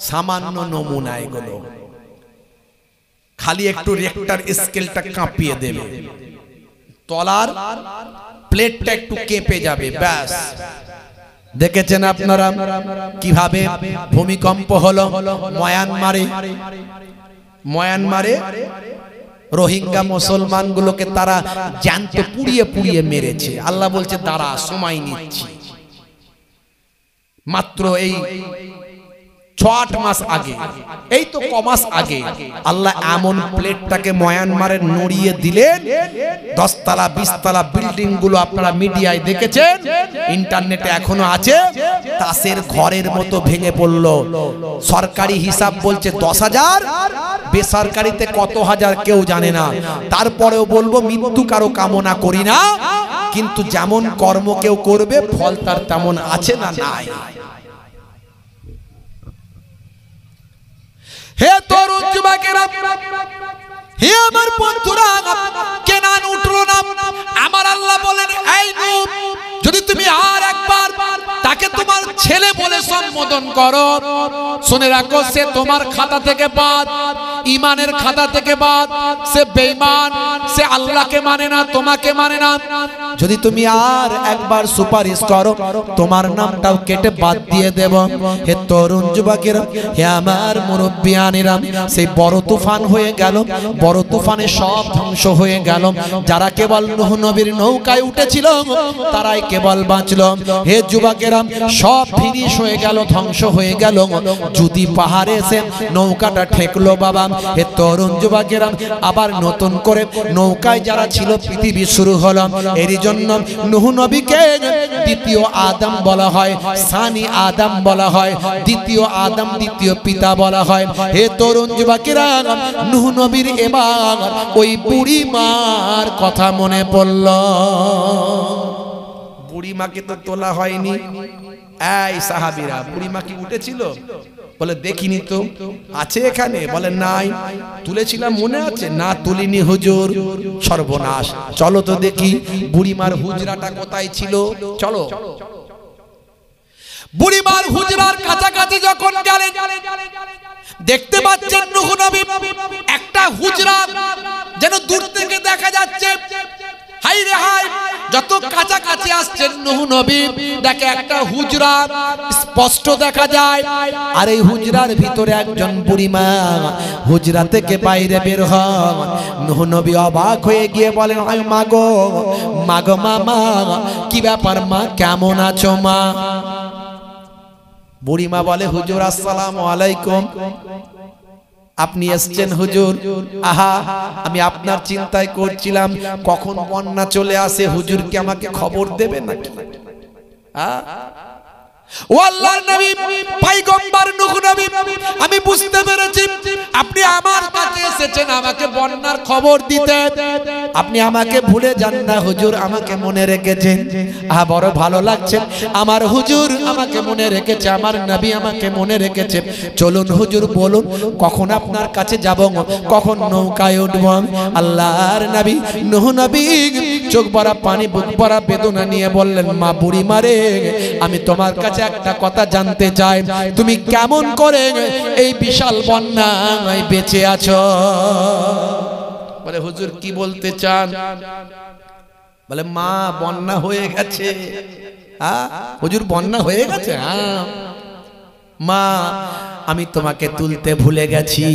সামান্য নমুনা এগুলো, খালি একটু রেক্টার স্কেলটা কাঁপিয়ে দেবে, তলার প্লেটটা একটু কেঁপে যাবে, ব্যাস। দেখেছেন আপনারা কিভাবে ভূমিকম্প হলো মায়ানমারে রোহিঙ্গা মুসলমানগুলোকে তারা জ্যান্ত পুড়িয়ে পুড়িয়ে মেরেছে। আল্লাহ বলছে দাঁড়া, সময় নিচ্ছি। মাত্র এই 6-8 মাস আগে, এই তো কমাস আগে আল্লাহ এমন প্লেটটাকে মায়ানমারে নড়িয়ে দিলেন, 10 তলা 20 তলা বিল্ডিং গুলো আপনারা মিডিয়ায় দেখেছেন, ইন্টারনেটে এখনো আছে, তাসের ঘরের মতো ভেঙে পড়ল। সরকারি হিসাব বলছে 10,000, বেসরকারিতে কত হাজার কেউ জানে না। তারপরেও বলবো মৃত্যু কারো কামনা করি না, কিন্তু যেমন কর্ম কেউ করবে ফল তার তেমন আছে না নাই। হে তরুণ যুবকেরা, হে আমার বন্ধুরা, কেনান উঠলো না। আমার আল্লাহ বলেন, এই নূহ, যদি তুমি আর একবার তাকে তোমার ছেলে বলে সম্বোধন করো, শুনে রাখো সে তোমার খাতা থেকে বাদ, ইমানের খাতা থেকে বাদ, সে বেঈমান, সে আল্লাহকে মানে না, তোমাকে মানে না। যদি তুমি আর একবার সুপারিশ করো, তোমার নামটাও কেটে বাদ দিয়ে দেব। হে তরুণ যুবকেরা, হে আমার মুরব্বিয়ানেরা, সেই বড় তুফান হয়ে গেল, বড় তুফানে সব ধ্বংস হয়ে গেল। যারা কেবল নূহ নবীর নৌকায় উঠেছিল তারাই কেবল বাঁচল। হে যুবকেরা, সব ফিনিশ হয়ে গেল, ধ্বংস হয়ে গেল। যদি পাহাড়ে এসে নৌকাটা ঠেকলো বাবা, হে তরুণ যুবকেরা, আবার নতুন করে নৌকায় যারা ছিল পৃথিবী শুরু হলো। এরই জন্য নূহ নবীকে দ্বিতীয় আদম বলা হয়, সানি আদম বলা হয়, দ্বিতীয় আদম, দ্বিতীয় পিতা বলা হয়। হে তরুণ যুবকেরা, নূহ নবীর এবার ওই বুড়ি মার কথা মনে পড়ল। বুড়ি মাকে তো তোলা হয়নি। এই সাহাবীরা, বুড়ি মা কি উঠেছিল? বলে দেখিনি তো, আছে এখানে? বলে নাই। তুলেছিলাম মনে আছে? না তুলিনি হুজুর। সর্বনাশ, চলো তো দেখি বুড়িমার হুজরাটা কোথায় ছিল। চলো। বুড়িমার হুজরার কাছাকাছি যখন গেলেন, দেখতে পাচ্ছেন নূহ নবী একটা হুজরা যেন দূর থেকে দেখা যাচ্ছে। হাই রে হাই, যত কাছাকাছি আসছেন নূহ নবী দেখে একটা হুজরা স্পষ্ট দেখা যায়। আর এই হুজরার ভিতরে একজন বুড়িমা হুজরা থেকে বাইরে বের হন। নূহ নবী অবাক হয়ে গিয়ে বলেন, মা গো, মা গো, মা, কি ব্যাপার মা, কেমন আছো মা? বুড়িমা বলে, হুজুর আসসালামু আলাইকুম। আপনি এসেছেন হুজুর? আহা, আমি আপনার চিন্তায় করছিলাম কখন বন্যা চলে আসে, হুজুর কি আমাকে খবর দেবে নাকি? ও আল্লাহর নবী পয়গম্বর নূহ নবী, আমি বুঝতে পেরেছি আপনি আমার কাছে এসেছেন আমাকে বন্যার খবর দিতে। আপনি আমাকে ভুলে যান না হুজুর, আমাকে মনে রেখেছেন। বড় ভালো লাগছে, আমার হুজুর আমাকে মনে রেখেছে, আমার নবী আমাকে মনে রেখেছে। চলুন হুজুর, বলুন কখন আপনার কাছে যাব, কখন নৌকায় উঠব। আল্লাহর নবী নূহ নবী চোখ ভরা পানি, বুক ভরা বেদনা নিয়ে বললেন, মা বুড়ি মারে, আমি তোমার কাছে একটা কথা জানতে চাই, তুমি কেমন করে এই বিশাল বন্যায় বেঁচে আছো? বলে, হুজুর কি বলতে চান? বলে, মা বন্যা হয়ে গেছে। হুজুর বন্যা হয়ে গেছে? মা আমি তোমাকে তুলতে ভুলে গেছি,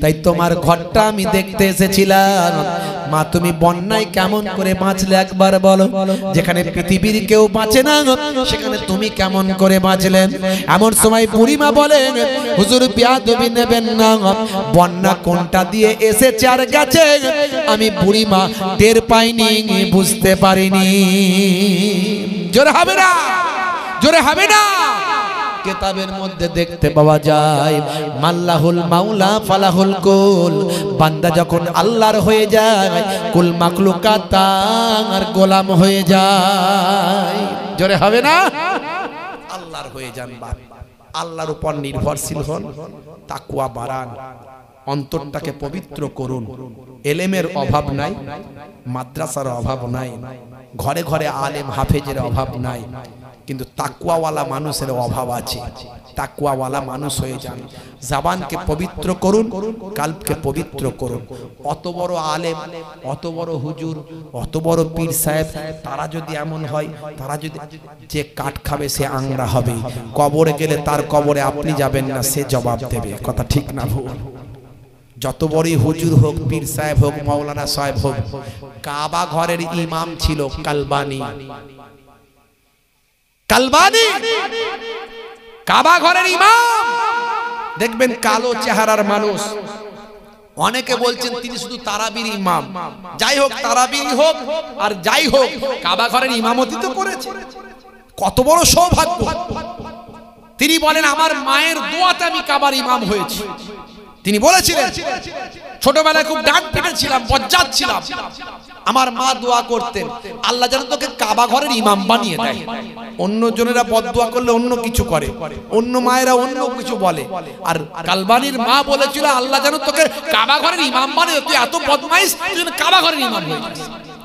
তাই তোমার ঘরটা আমি দেখতে এসেছিলাম। মা তুমি বন্যায় কেমন করে বাঁচলে একবার বলো, যেখানে পৃথিবীর কেউ বাঁচে না সেখানে তুমি কেমন করে বাঁচলে? এমন সময় বুড়িমা বলেন, হুজুর বেয়াদবি নেবেন না, বন্যা কোনটা দিয়ে এসেছে আর গেছে আমি বুড়িমা টের পাইনি, বুঝতে পারিনি। জোরে হবে না, জোরে হবে না। কিতাবের মধ্যে দেখতে পাওয়া যায়, মাল্লাহুল মাওলা ফালাহুল কুল, বান্দা যখন আল্লাহর হয়ে যায় কুল মাখলুকাত তার গোলাম হয়ে যায়। জোরে হবে না? আল্লাহর হয়ে যান, আল্লাহর উপর নির্ভরশীল হন, তাকওয়া বাড়ান, অন্তরটাকে পবিত্র করুন। এলেমের অভাব নাই, মাদ্রাসার অভাব নাই, ঘরে ঘরে আলেম হাফেজের অভাব নাই, কিন্তু তাকওয়াওয়ালা মানুষের অভাব আছে। তাকওয়াওয়ালা মানুষ হয়ে যান, জবানকে পবিত্র করুন, কালবকে পবিত্র করুন। অত বড় আলেম, অত বড় হুজুর, অত বড় পীর সাহেব, তারা যদি এমন হয়, তারা যদি যে কাঠ খাবে সে আংরা হবে, কবরে গেলে তার কবরে আপনি যাবেন না, সে জবাব দেবে। কথা ঠিক না ভুল? যত বড়ই হুজুর হোক, পীর সাহেব হোক, মাওলানা সাহেব হোক, কাবা ঘরের ইমাম ছিল কালবানি। কালবানি কাবা ঘরের ইমাম। দেখবেন কালো চেহারার মানুষ, অনেকে বলছেন তিনি শুধু তারাবির ইমাম। যাই হোক, তারাবির হোক আর যাই হোক, কাবা ঘরের ইমামতি তো করেছে। কত বড় সৌভাগ্য! তিনি বলেন আমার মায়ের দোয়াতে আমি কাবার ইমাম হয়েছি। তিনি বলেছিলেন ছোটবেলায় খুব ডান পিটে ছিলাম, বজ্জাত ছিলাম, আমার মা দোয়া করতেন আল্লাহ যেন তোকে কাবা ঘরের ইমাম বানিয়ে দেয়। অন্য জনেরা বদদোয়া করলে অন্য কিছু করে, অন্য মায়েরা অন্য কিছু বলে, আর কালবানির মা বলেছিল আল্লাহ যেন তোকে কাবা ঘরের ইমাম বানিয়ে, তুই এত বদমাইশ, তুই যেন কাবা ঘরের ইমাম হয়ে যাস।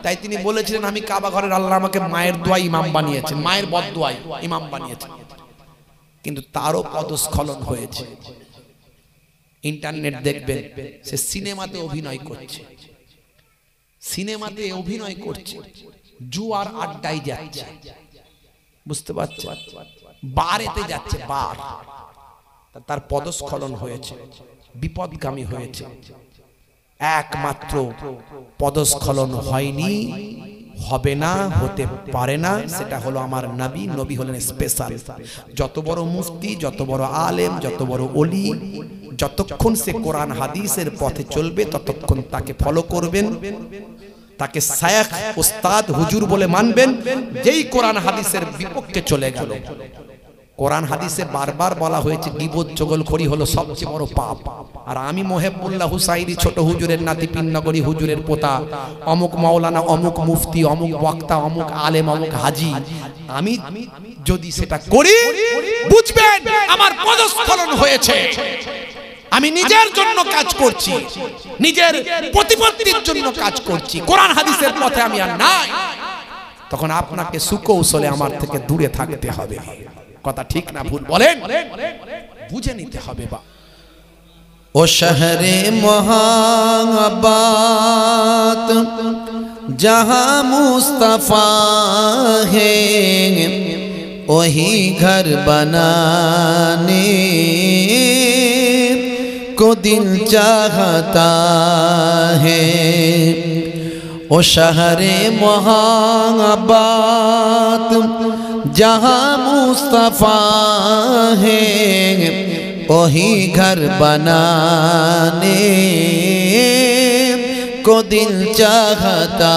তাই তিনি বলেছিলেন আমি কাবা ঘরের, আল্লাহ আমাকে মায়ের দোয়া ইমাম বানিয়েছেন, মায়ের বদদোয়ায় ইমাম বানিয়েছেন। কিন্তু তারও পদস্খলন হয়েছে। ইন্টারনেট দেখবেন, সে সিনেমাতে অভিনয় করছে, সিনেমাতে অভিনয় করছে, জুয়ার আড্ডায় যাচ্ছে, বুঝতে পারছে, বারেতে যাচ্ছে, বার, তার পদস্খলন হয়েছে, বিপদগামী হয়েছে। একমাত্র পদস্খলন হয়নি, হবে না, হতে পারে না, সেটা হলো আমার নবী। নবী হলেন স্পেশাল। যত বড় মুফতি, যত বড় আলেম, যত বড় ওলি, যতক্ষণ সে কোরআন হাদিসের পথে চলবে ততক্ষণ তাকে ফলো করবেন, তাকে শায়খ, উস্তাদ, হুজুর বলে মানবেন। যেই কোরআন হাদিসের বিপক্ষে চলে গেল, কোরআন হাদিসে বারবার বলা হয়েছে গীবত, চগলখড়ি হলো সবচেয়ে বড় পাপ। আর আমি মোহেবুল্লাহ হুসাইনি, ছোট হুজুরের নাতি, পিন্নগরী হুজুরের পোতা, অমুক মাওলানা, অমুক মুফতি, অমুক বক্তা, অমুক আলেম, অমুক হাজি, আমি যদি সেটা করি, বুঝবেন আমার পদস্খলন হয়েছে। আমি নিজের জন্য কাজ করছি, নিজের প্রতিপত্তির জন্য কাজ করছি, কোরআন হাদিসের পথে আমি আর নাই। তখন আপনাকে সুকৌশলে আমার থেকে দূরে থাকতে হবে। কথা ঠিক না ভুল বলেন? বুঝে নিতে হবে। বা ও শহরে মোহাব্বত जहां मुस्तफा है वही घर बनाने को दिल चाहता है। ओ शहरे मोहब्बत जहां मुस्तफा है वही घर बनाने को दिल चाहता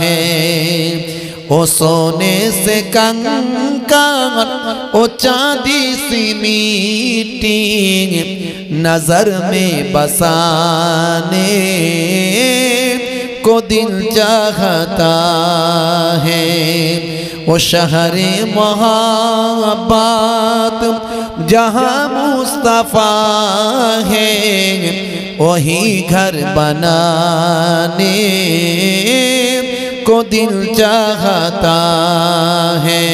है। ओ सोने से कंकर ओ चांदी सी मिट्टी नजर में बसाने को दिल चाहता है। ओ शहरे मोहब्बत जहाँ मुस्तफा है वही घर बनाने को दिल चाहता है।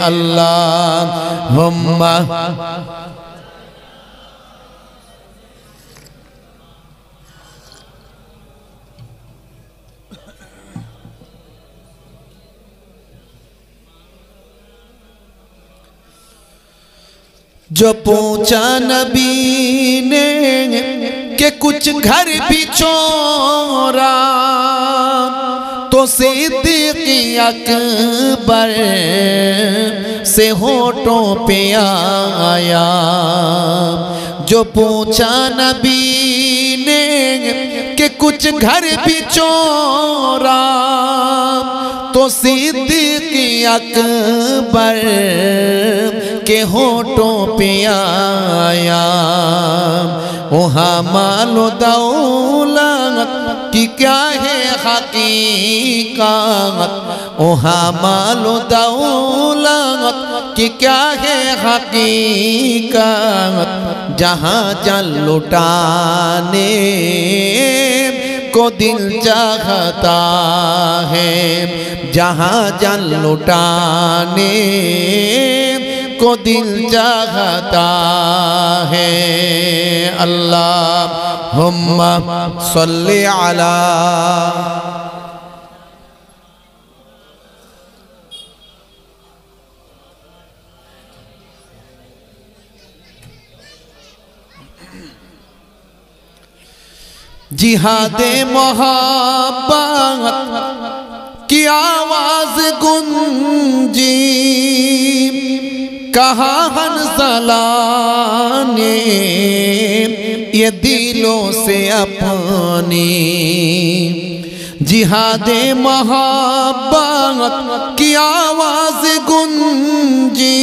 अल्लाहुम्मा जो पूछा नबी ने कि कुछ घर भी छोड़ा तो सिद्दीक़ अकबर से होठों पे आया। जो पूछा नबी ने कि कुछ घर भी छोड़ा तो सिद्दीक़ अकबर के होठों पे आया। वहाँ मालो दौलत की क्या है हकीकत, वहाँ मालो दौलत की क्या है हकीकत, जहाँ जल लुटाने को दिल चाहता है, जहाँ जान लुटाने को दिल चाहता है। अल्लाहुम्मा सल्ली अला जिहादे मोहब्बत की आवाज गूंजी, कहा हंसला ने ये दिलों से अपनी। जिहादे मोहब्बत की आवाज गूंजी,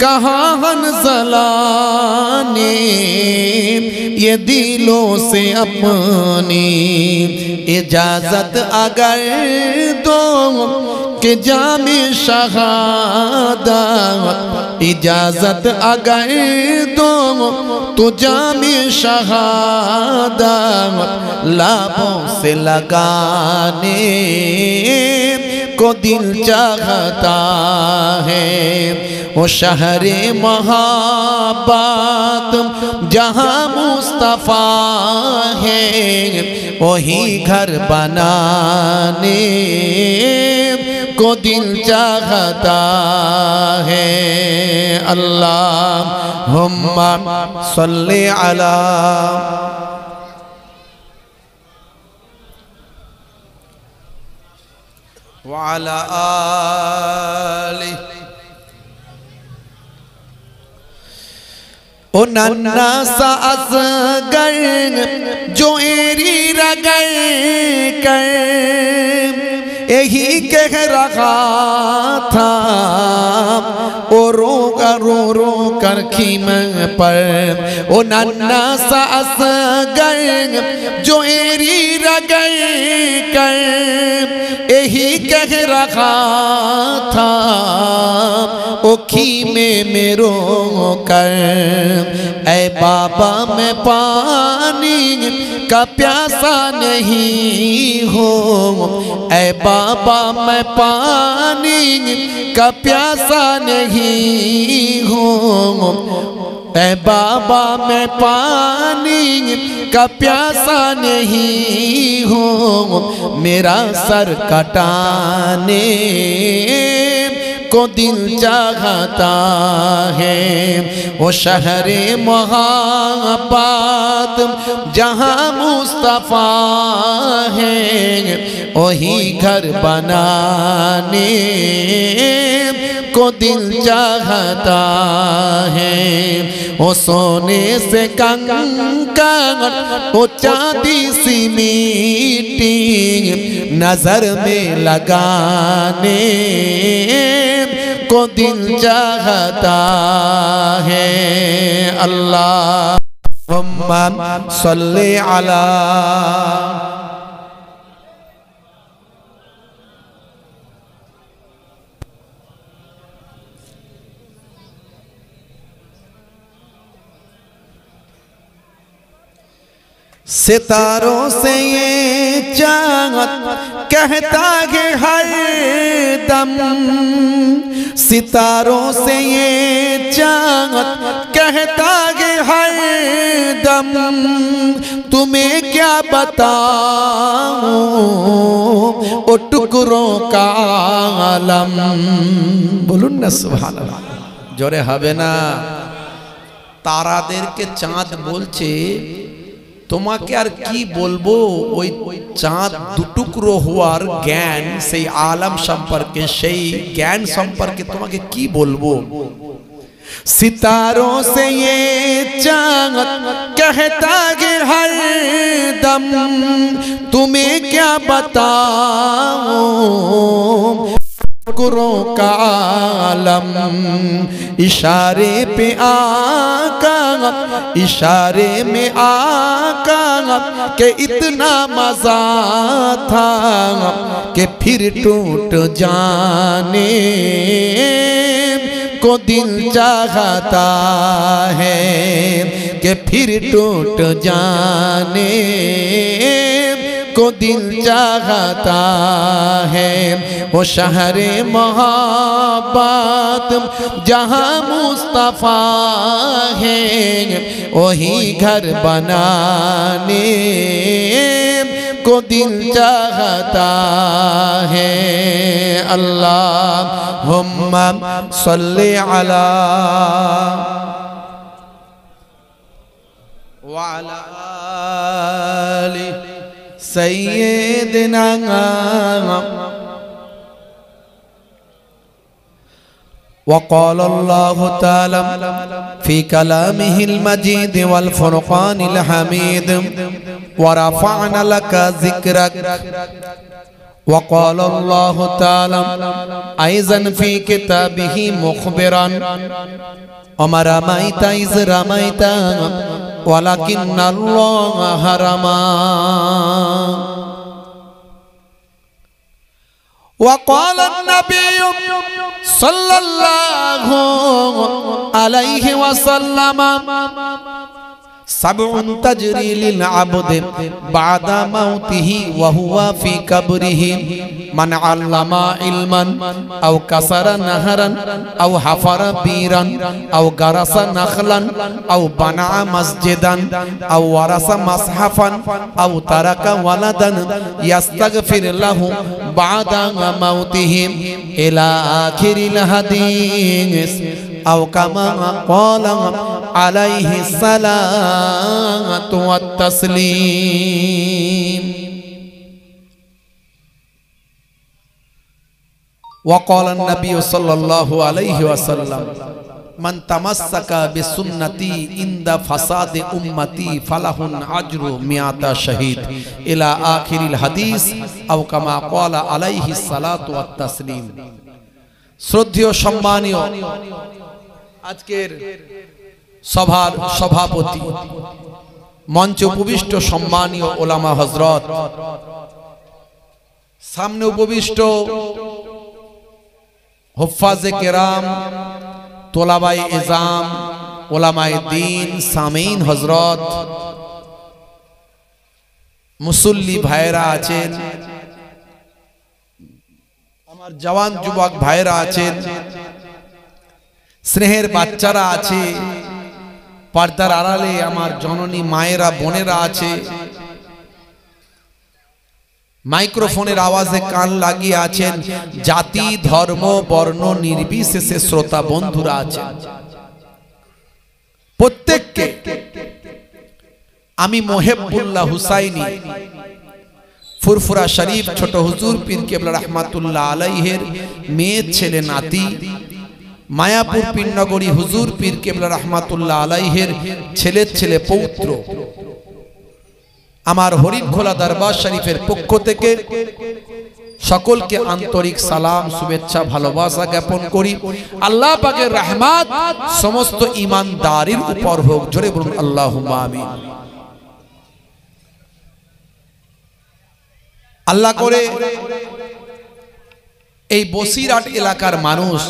कहा हंसला ने ये दिलों से अपनी। इजाजत अगर दो कि जामे शहादत, इजाजत अगर दो तो जामे शहादत लाभों से लगाने को दिल चाहता है। वो शहरे मोहब्बत जहाँ मुस्तफ़ा है, वही घर बनाने को दिल चाहता है। अल्लाहुम्मा सल्ली अला व अला आलि। ओ नन्ना सा असगर जो एरी रगड़ कर यही कह रहा था, ओ रो कर खीम पर। ओ नन्ना सा असगर जो एरी रगड़ कर यही कह रहा था, ओ खीमे में रो कर। ऐ बाबा मैं पानी का प्यासा नहीं हूँ, ऐ बाबा मैं पानी का प्यासा नहीं हूँ, ऐ बाबा मैं पानी का प्यासा नहीं हूँ। मेरा सर कटाने को दिल चाहता है। वो शहरे मोहब्बत जहाँ मुस्तफ़ा है, वही घर बनाने को दिल चाहता है। वो सोने से कंकड़, वो चांदी सी मिट्टी नजर में लगाने को दिल चाहता है। अल्लाहुम्मा सल्ली अला सितारों से ये चाहत कहता है हर दम, सितारों से ये चाहत कहता है हर दम। तुम्हें क्या बताऊं ओ टुकड़ों का आलम। बोलुन ना सुभान अल्लाह, जोरे हबे ना। तारादेरके चाँद बोलছে তোমাকে আর কি বলবো, ওই চাঁদ দুটুকরো হওয়ার জ্ঞান, সেই আলম সম্পর্কে, সেই জ্ঞান সম্পর্কে তোমাকে কি বলবো। सितारों से ये चाँद कहता है हर दम, तुम्हें क्या बताऊं टुकड़ों का आलम। इशारे पे आका, इशारे में आका के इतना मजा था कि फिर टूट जाने को दिल चाहता है कि फिर टूट जाने को दिल चाहता है। वो शहरे मोहब्बत जहाँ मुस्तफा है वही घर बनाने को दिल चाहता है। अल्लाहुम्मा सल्ली अला व अला आलि सय्यिदिना وقال الله تعالى في كلامه المجيد والفرقان الحميد ورفعنا لك ذكرك وقال الله تعالى أيضا في كتابه مخبرا وما رميت إذ رميت ولكن الله رمى وقال النبي صلى الله عليه وسلم سبع تجري للعبد بعد موته وهو في قبره من علم علما أو كسر نهرا أو حفر بيرا أو غرس نخلا أو بنى مسجدا أو ورث مصحفا أو ترك ولدا يستغفر له بعد موته إلى آخر الحديث أو كما قال عليه الصلاة والتسليم وقال النبي صلى الله عليه وسلم من تمسك بسنتي عند فساد أمتي فله أجر 100 شهيد إلى آخر الحديث أو كما قال عليه الصلاة والتسليم। শ্রদ্ধেয় সম্মানীয় আজকের সভার সভাপতি, মঞ্চে উপবিষ্ট সম্মানীয় ওলামা হযরত, সামনে উপবিষ্ট হুফাজে কেরাম, তোলাবায়ে ইজাম, ওলামায়ে দ্বীন, সামিন হযরত, মুসল্লি ভাইরা আছেন, আমার জওয়ান যুবক ভাইরা আছেন, স্নেহের বাচ্চারা আছে, পর্দার আড়ালে আমার জননী মায়েরা বোনেরা আছে, মাইক্রোফোনের আওয়াজে কান লাগিয়ে আছেন, জাতি ধর্ম বর্ণ নির্বিশেষে শ্রোতা বন্ধুরা আছেন। প্রত্যেককে আমি মোহেবুল্লাহ হুসাইনি ফুরফুরা শরীফ ছোট হুজুর পীর কেবলা রহমাতুল্লাহ আলাইহির মেয়ে ছেলে নাতি, মায়াপুর পীরনগরী হুজুর পীর কেবলা রহমাতুল্লাহ আলাইহির ছেলের ছেলে পৌত্র, আমার হরিফখোলা দরবার শরীফের পক্ষ থেকে সকলকে আন্তরিক সালাম, শুভেচ্ছা, ভালোবাসা জ্ঞাপন করি। আল্লাহ পাকের রহমত সমস্ত ঈমানদারের উপর হোক, জোরে বলুন আল্লাহুম্মা আমিন। আল্লাহ করে এই বসিরহাট এলাকার মানুষ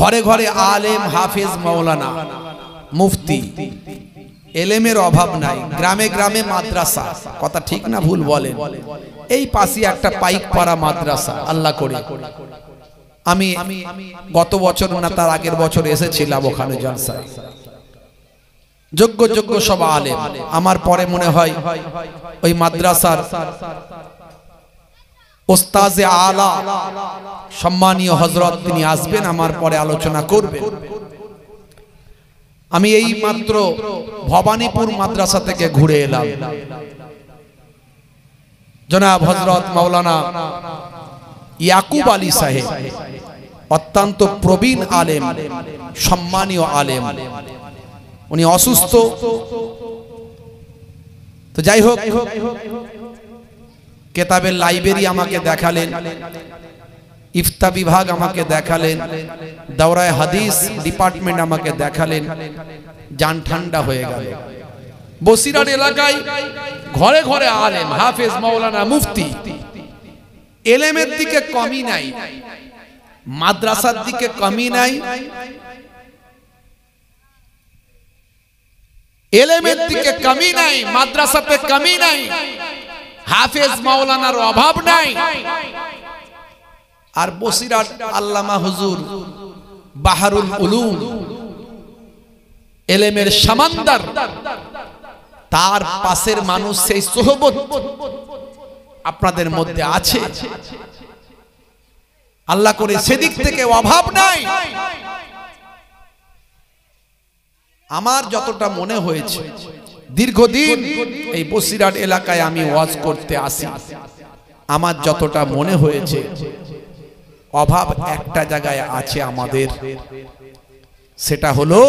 ঘরে ঘরে আলেম, হাফেজ, মাওলানা, মুফতি, এলেমের অভাব নাই। গ্রামে গ্রামে মাদ্রাসা, কথা ঠিক না ভুল বলেন? এই পাশে একটা পাইকপাড়া মাদ্রাসা আল্লাহ করে। আমি গত বছর না তার আগের বছর এসেছিলাম ওখানে জলসায়। যোগ্য যোগ্য সব আলেম, আমার পরে মনে হয় ওই মাদ্রাসার ওস্তাজে আলা সম্মানীয় হযরত তিনি আসবেন, আমার পরে আলোচনা করবেন। আমি এই মাত্র ভবানীপুর মাদ্রাসা থেকে ঘুরে এলাম। জনাব হযরত মাওলানা ইয়াকুব আলী সাহেব অত্যন্ত প্রবীণ আলেম, সম্মানীয় আলেম, উনি অসুস্থ। তো যাই হোক, কেতাবের লাইব্রেরি আমাকে দেখালেন, ইফতা বিভাগ আমাকে দেখালেন, দাওরায়ে হাদিস ডিপার্টমেন্ট আমাকে দেখালেন। জান ঠান্ডা হয়ে গেল। বসিরহাট এলাকায় ঘরে ঘরে আলেম, হাফেজ, মাওলানা, মুফতি, এলেমের দিকে কমই নাই, মাদ্রাসার দিকে কমই নাই, এলেমের দিকে কমই নাই, মাদ্রাসাতে কমই নাই, হাফেজ মাওলানার অভাব নাই। আর বসিরহাট আল্লামা হুজুর বাহারুল উলুম, এলেমের সামান্দার, তার পাশের মানুষ সেই সোহবত আপনাদের মধ্যে আছে। আল্লাহ করে সেদিক থেকে অভাব নাই। আমার যতটা মনে হয়েছে, দীর্ঘদিন এই বসিরহাট এলাকায় আমি ওয়াজ করতে আসি, আমার যতটা মনে হয়েছে অভাব একটা জায়গায় আছে আমাদের, সেটা হলো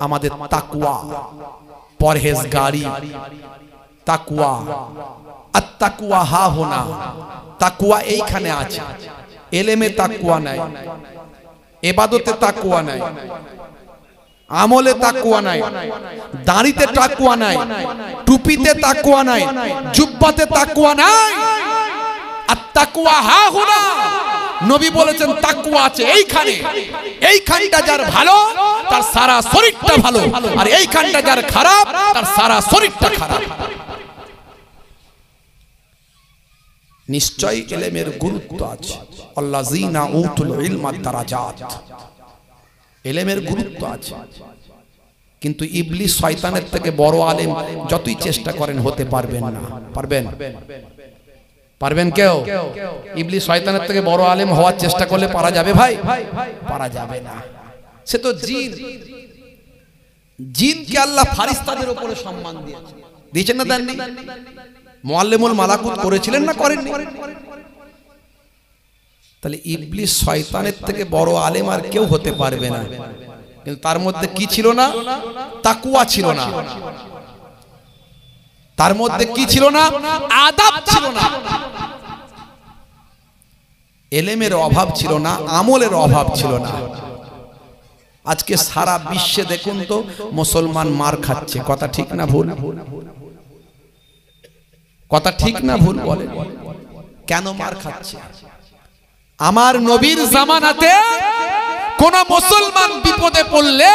আমাদের তাকওয়া, পরহেজগারি, তাকওয়া। আর তাকওয়া হা হোনা, তাকওয়া এইখানে আছে। এলেমে তাকওয়া নাই, ইবাদতে তাকওয়া নাই, আমলে তাকওয়া নাই, দাড়িতে তাকওয়া নাই, টুপিতে তাকওয়া নাই, জুব্বাতে তাকওয়া নাই। আর তাকওয়া হা হোনা, নবী বলেছেন তাকওয়া আছে এইখানে। এইখানটা যার ভালো তার সারা শরীরটা ভালো, আর এইখানটা যার খারাপ তার সারা শরীরটা খারাপ। নিশ্চয় ইলমের গুরুত্ব আছে। আল্লাযীনা উতুল ইলমা দারাজাত, ইলমের গুরুত্ব আছে। কিন্তু ইবলিস শয়তানের থেকে বড় আলেম যতই চেষ্টা করেন হতে পারবেন না। পারবেন? পারবেন কেউ? ইবলিস শয়তানের থেকে বড় আলেম হওয়ার চেষ্টা করলে পারা যাবে ভাই? পারা যাবে না। সে তো জিন, জিনকে আল্লাহ ফারিস্তাদের উপরে সম্মান দিয়েছেন, দিয়েছেন না দেননি? মুআল্লিমুল মালাকুত করেছিলেন না করেননি? তাহলে ইবলিস শয়তানের থেকে বড় আলেম আর কেউ হতে পারবে না। কিন্তু তার মধ্যে কি ছিল না? তাকওয়া ছিল না। তার মধ্যে কি ছিল না? আদব ছিল না। এলেমের অভাব ছিল না, আমলের অভাব ছিল না। আজকে সারা বিশ্বে দেখুন তো মুসলমান মার খাচ্ছে, কথা ঠিক না ভুল? কথা ঠিক না ভুল বলে? কেন মার খাচ্ছে? আমার নবীর জামানাতে কোন মুসলমান বিপদে পড়লে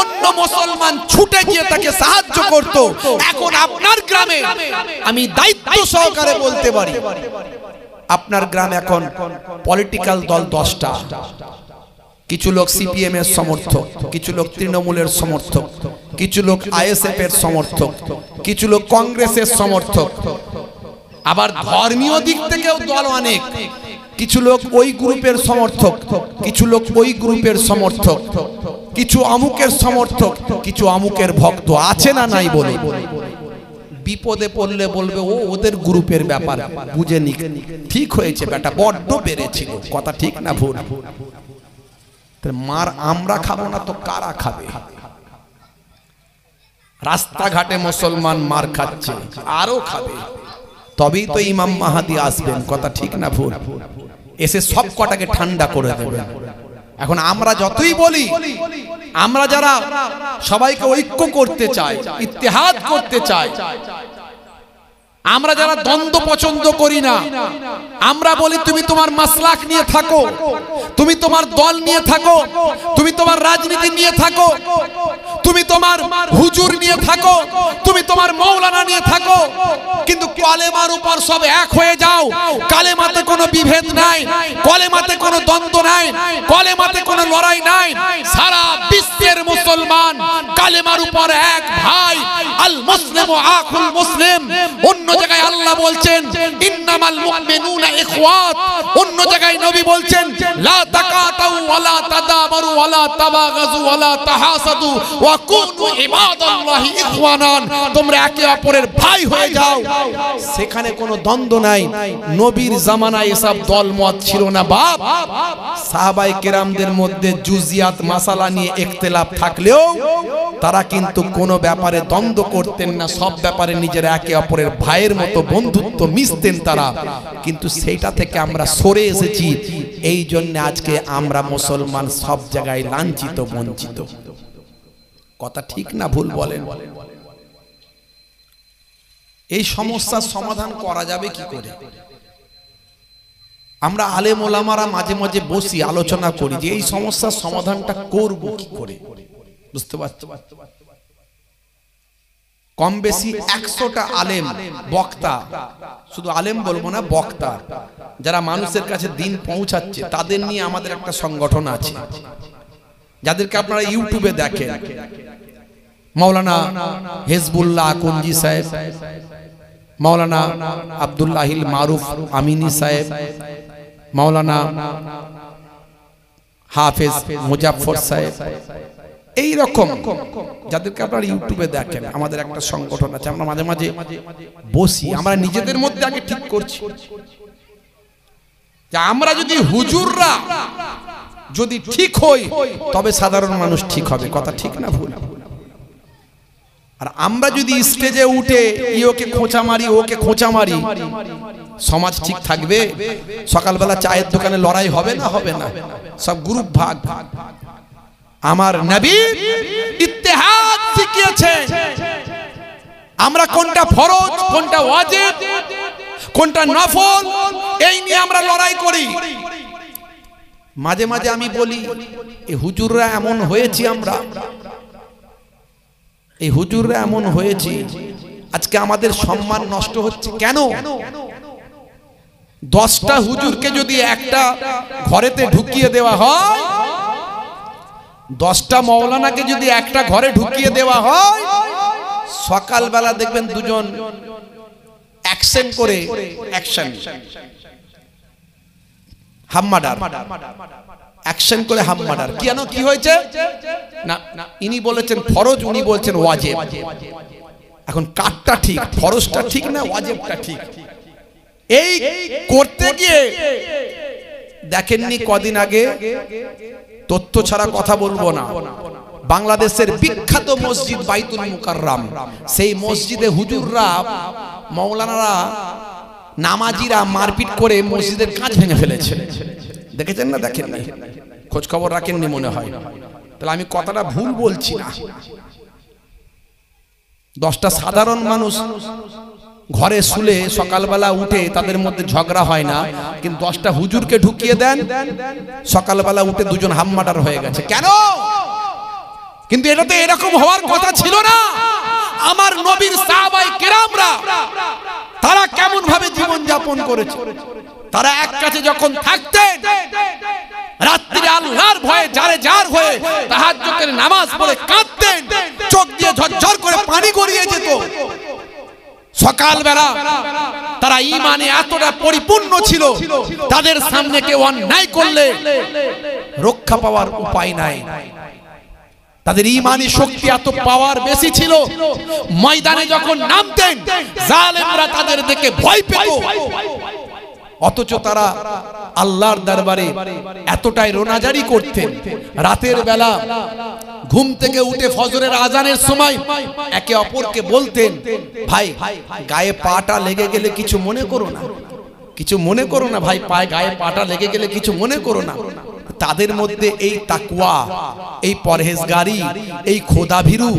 অন্য মুসলমান ছুটে গিয়ে তাকে সাহায্য করত। এখন আপনার গ্রামে আমি দায়িত্ব সহকারে বলতে পারি, আপনার গ্রামে এখন পলিটিক্যাল দল 10টা। কিছু লোক সিপিএম এর সমর্থক, কিছু লোক তৃণমূলের সমর্থক, কিছু লোক আইএসএফ এর সমর্থক, কিছু লোক কংগ্রেসের সমর্থক। আবার ধর্মীয় দিক থেকেও দল অনেক, কিছু লোক ওই গ্রুপের সমর্থক, কিছু লোক ওই গ্রুপের সমর্থক, কিছু অমুকের সমর্থক, কিছু অমুকের ভক্ত। আছে না নাই বলে? বিপদে পড়লে বলবে ও ওদের গ্রুপের ব্যাপার, বুঝে নি, ঠিক হয়েছে বেটা, বড্ড বেড়েছিল। কথা ঠিক না ভুল? মার আমরা খাবো না তো কারা খাবে? রাস্তাঘাটে মুসলমান মার খাচ্ছে, আরো খাবে, তবেই তো ইমাম মাহাদি আসবেন। কথা ঠিক না ভুল? এসে সব কটাকে ঠান্ডা করে দেবেন। এখন আমরা যতই বলি, আমরা যারা সবাইকে ঐক্য করতে চাই, ইত্তেহাদ করতে চাই, আমরা যারা দ্বন্দ্ব পছন্দ করি না, আমরা বলি তুমি তোমার মাসলাক নিয়ে থাকো, তুমি তোমার দল নিয়ে থাকো, তুমি তোমার রাজনীতি নিয়ে থাকো, তুমি তোমার হুজুর নিয়ে থাকো, তুমি তোমার মৌলানা নিয়ে থাকো, কিন্তু কালেমার উপর সব এক হয়ে যাও। কালেমাতে কোনো বিভেদ নাই, কালেমাতে কোনো দ্বন্দ্ব নাই, কালেমাতে কোনো লড়াই নাই। সারা বিশ্বের মুসলমান কালেমার উপর এক ভাই। আল মুসলিমু আখুল মুসলিম। অন্য জায়গায় আল্লাহ বলছেন ইন্নামাল মুমিনুনা ইখওয়াত, অন্য জায়গায় নবী বলছেন লা তাকাতু ওয়ালা তাদাবারু ওয়ালা তাবাগাজু ওয়ালা তাহাসাদু ওয়া কুনু ইবাদাল্লাহি ইখওয়ানান। তোমরা একে অপরের ভাই হয়ে যাও। সেখানে কোনো দ্বন্দ্ব নাই। নবীর জামানায় এসব দলমত ছিল না বাপ। সাহাবায়ে কেরামদের মধ্যে জুজিয়াত মাসালা নিয়ে ইখতিলাফ থাকলেও তারা কিন্তু কোনো ব্যাপারে দ্বন্দ্ব করতেন না, সব ব্যাপারে নিজেরা একে অপরের ভাইয়ের মতো বন্ধুত্ব মিশতেন তারা। কিন্তু সেইটা থেকে আমরা সরে এসেছি, এই জন্য আজকে আমরা মুসলমান সব জায়গায় লাঞ্ছিত, বঞ্চিত। কথা ঠিক না ভুল বলেন? এই সমস্যার সমাধান করা যাবে কি করে? আমরা আলেম ওলামারা মাঝে মাঝে বসি আলোচনা করি যে এই সমস্যার সমাধানটা করব কি করে, বুঝতে পারছো? কম বেশি 100টা আলেম বক্তা, শুধু আলেম বলবো না, বক্তা যারা মানুষের কাছে দিন পৌঁছাচ্ছে, তাদের নিয়ে আমাদের একটা সংগঠন আছে, যাদেরকে আপনারা ইউটিউবে দেখেন। মাওলানা হিজবুল্লাহ আকুঞ্জি সাহেব, মাওলানা আব্দুল্লাহিল মারুফ আমিনী সাহেব, মাওলানা হাফেজ মুজাফফর সাহেব, এই রকম যাদেরকে আপনারা ইউটিউবে দেখেন, আমাদের একটা সংগঠন আছে। আমরা মাঝে মাঝে বসি, আমরা নিজেদের মধ্যে আগে ঠিক করছি যে আমরা যদি হুজুররা যদি ঠিক হই তবে সাধারণ মানুষ ঠিক হবে। কথা ঠিক না ভুল? আর আমরা যদি স্টেজে উঠে ওকে খোঁচা মারি, ওকে খোঁচা মারি, সমাজ ঠিক থাকবে? সকালবেলা চায়ের দোকানে লড়াই হবে না? হবে না। সব গ্রুপ ভাগ। আমার নবী ইত্তেহাদ শিখিয়েছেন। আমরা কোনটা ফরজ, কোনটা ওয়াজিব, কোনটা নফল, এই নিয়ে আমরা লড়াই করি। মাঝে মাঝে আমি বলি এই হুজুররা এমন হয়েছি, আমরা এই হুজুররা এমন হয়েছি, আজকে আমাদের সম্মান নষ্ট হচ্ছে কেন? 10টা হুজুরকে যদি একটা ঘরেতে ঢুকিয়ে দেওয়া হয়, 10টা মৌলানাকে যদি একটা ঘরে ঢুকিয়ে দেওয়া হয়, সকালবেলা দেখবেন দুজন অ্যাকশন করে, অ্যাকশন হামমার্ডার, অ্যাকশন করে হামমার্ডার। কেন, কি হয়েছে? না ইনি বলেছেন ফরজ, উনি বলছেন ওয়াজিব। এখন কাটটা ঠিক, ফরজটা ঠিক না ওয়াজিবটা ঠিক? এই করতে গিয়ে দেখেননি কদিন আগে, তথ্য ছাড়া কথা বলবো না, বাংলাদেশের বিখ্যাত মসজিদ বাইতুল মুকাররম, সেই মসজিদে হুজুররা, মাওলানারা, নামাজিরা মারপিট করে মসজিদের কাঁচ ভেঙে ফেলেছে। দেখেছেন না? দেখেন না? খোঁজ খবর রাখেননি মনে হয়। তাহলে আমি কথাটা ভুল বলছি না। 10টা সাধারণ মানুষ ঘরে শুলে সকালবেলা উঠে তাদের মধ্যে ঝগড়া হয় না, কিন্তু 10টা হুজুরকে ঢুকিয়ে দেন, সকালবেলা উঠে দুজন হামমার্ডার হয়ে গেছে। কেন? কিন্তু এটা তো এরকম হওয়ার কথা ছিল না। আমার নবীর সাহাবায়ে কেরামরা তারা কেমন ভাবে জীবন যাপন করেছে? তারা এক কাছে যখন থাকতেন, রাত্রিরে আল্লাহর ভয়ে জারে জার হয়ে তাহাজ্জুদের নামাজ পড়ে কাঁদতেন, চোখ দিয়ে ঝরঝর করে পানি গড়িয়ে যেত। সকালবেলা তারা ঈমানে এতটা পরিপূর্ণ ছিল, তাদের সামনে কেউ অন্যায় করলে রক্ষা পাওয়ার উপায় নাই। তাদের ঈমানি শক্তি এত পাওয়ার বেশি ছিল, ময়দানে যখন নামতেন জালেমরা তাদের দেখে ভয় পেত। অথচ তারা আল্লাহর দরবারে এতটাই রোনাজারি করতেন, রাতের বেলা ঘুম থেকে উঠে ফজরের আজানের সময় একে অপরকে বলতেন, ভাই গায়ে পাটা লেগে গেলে কিছু মনে করো না, কিছু মনে করো না ভাই, পায়ে গায়ে পাটা লেগে গেলে কিছু মনে করো না। তাদের মধ্যে এই তাকওয়া, এই পরহেজগারি, এই খোদাভীরু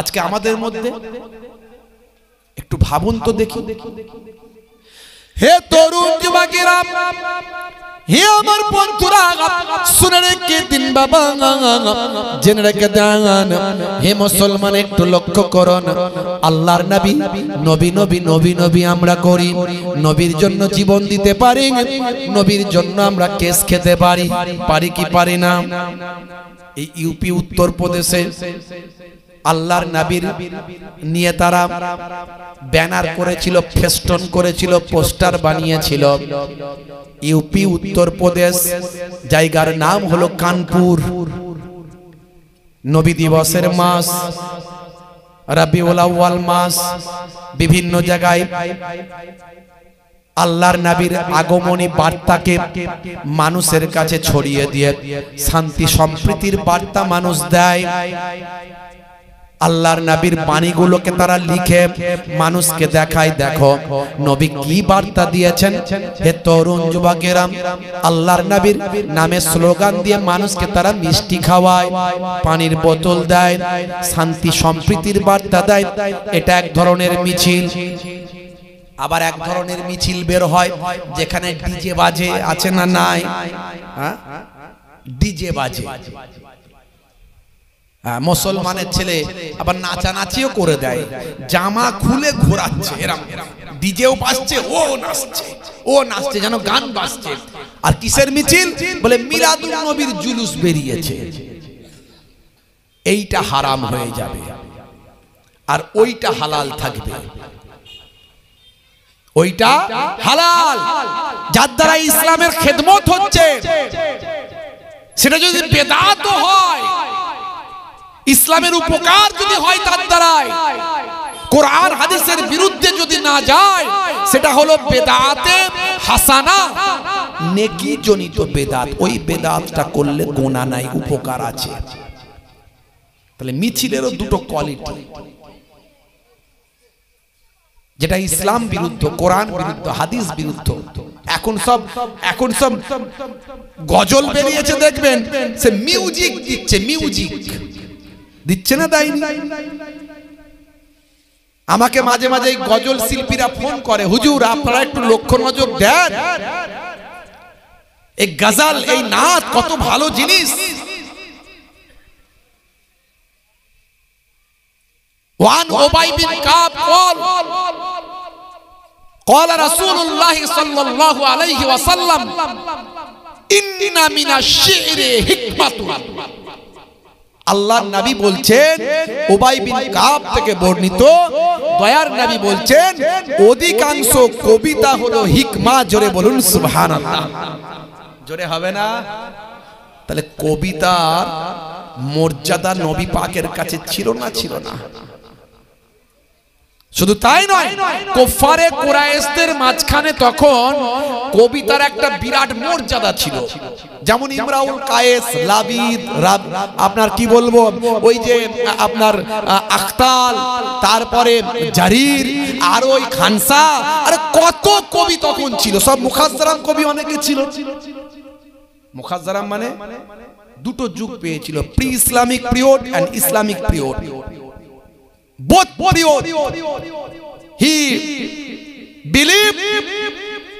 আজকে আমাদের মধ্যে একটু ভাবুন তো দেখি। হে তরুণ যুবকেরা, হে আমার বন্ধুরা, শুনে রেখে দিন বাবা, জেনে রেখে দেন। হে মুসলমান, একটু লক্ষ্য করুন, আল্লাহর নবী নবী নবী নবী নবী আমরা করি, নবীর জন্য জীবন দিতে পারি, নবীর জন্য আমরা কেস খেতে পারি, পারি কি পারি না? এই ইউপি উত্তরপ্রদেশে আল্লাহর নবীর নিয়ে তারা ব্যানার করেছিল, ফেস্টন করেছিল, পোস্টার বানিয়েছিল। ইউপি উত্তরপ্রদেশ, জায়গার নাম হলো কানপুর। নবী দিবসের মাস, রবিউল আউয়াল মাস, বিভিন্ন জায়গায় আল্লাহর নবীর আগমনী বার্তাকে মানুষের কাছে ছড়িয়ে দিয়ে শান্তি সম্প্রীতির বার্তা মানুষ দেয়। আল্লাহর নবীর বাণীগুলোকে তারা লিখে মানুষকে দেখায়, দেখো নবী কি বার্তা দিয়েছেন। হে তরুণ যুবকেরা, আল্লাহর নবীর নামে স্লোগান দিয়ে মানুষকে তারা মিষ্টি খাওয়ায়, পানির বোতল দেয়, শান্তি সম্প্রীতির বার্তা দেয়। এটা এক ধরনের মিছিল। আবার এক ধরনের মিছিল বের হয় যেখানে ডিজে বাজে, আছে না নাই? হ্যাঁ, ডিজে বাজে। মুসলমানের ছেলে আবার নাচানাচিও করে দেয়, জামা খুলে ঘোরাচ্ছে, এরকম ডিজেও বাজছে, ও নাচছে যেন গান বাজছে। আর কিসের মিছিল? বলে মিলাদুন নবীর জুলুস বেরিয়েছে। এইটা হারাম হয়ে যাবে আর ওইটা হালাল থাকবে। ওইটা হালাল, যার দ্বারা ইসলামের খেদমত হচ্ছে, সেটা যদি বেদাত হয়, ইসলামের উপকার যদি হয় তার দ্বারাই, কোরআন হাদিসের বিরুদ্ধে যদি না যায়, সেটা হলো বেদাতে হাসানা, নেকি জনিত বেদাত। ওই বেদাতটা করলে গুনাহ নাই, উপকার আছে। তাহলে মিছিলেরও দুটো কোয়ালিটি, যেটা ইসলাম বিরুদ্ধ, কোরআন বিরুদ্ধ, হাদিস বিরুদ্ধ। এখন সব গজল বেরিয়েছে, দেখবেন সে মিউজিক দিচ্ছে, মিউজিক দিচ্ছে না, দেয়নি? আমাকে মাঝে মাঝে গজল শিল্পীরা ফোন করে, হুজুর আপনারা একটু লক্ষ্য নজর দেন, এই গজল, এই নাচ কত ভালো জিনিস। وعن أبي بن كعب قال رسول الله صلى الله عليه وسلم إن من الشعر حكمة। আল্লাহর নবী বলছেন, উবাই বিন কাব থেকে বর্ণিত, দয়ার নবী বলছেন অধিকাংশ কবিতা হলো হিকমা। জোরে বলুন সুবহানাল্লাহ। জোরে হবে না? তাহলে কবিতার মর্যাদা নবী পাকের কাছে ছিল না? ছিল না। শুধু তাই নয়, কুফারে কুরাইশদের মাঝখানে তখন কবিতার একটা বিরাট মর্যাদা ছিল। যেমন ইমরাউল কায়েস, লাবিদ, আপনার কি বলবো, ওই যে আপনার আখতাল, তারপরে জারির, আর ওই খানসা, আরে কত কবি তখন ছিল। সব মুখাজ্জারাম কবি অনেকে ছিল। মুখাজ্জারাম মানে দুটো যুগ পেয়েছিল, pre Islamic period and Islamic period. Both period he believed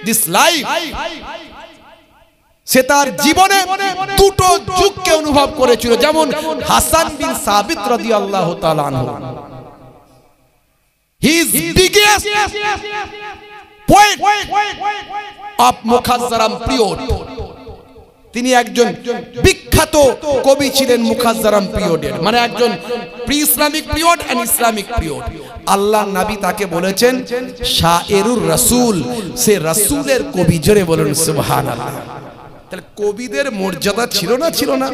this life, সে তার জীবনে দুটো যুগকে অনুভব করেছিল। যেমন হাসান বিন সাবিত রাদিয়াল্লাহু তাআলা আনহু, his biggest poet of মুখাজ্জারাম পিরিয়ড। তিনি একজন বিখ্যাত কবি ছিলেন মুখাজ্জারাম পিরিয়ডের, মানে একজন pre Islamic period and Islamic period. আল্লাহর নবী তাকে বলেছেন শায়েরুর রাসূল, সে রাসূলের কবি। জোরে বলুন সুবহানাল্লাহ। তাহলে কবিদের মর্যাদা ছিল না? ছিল না?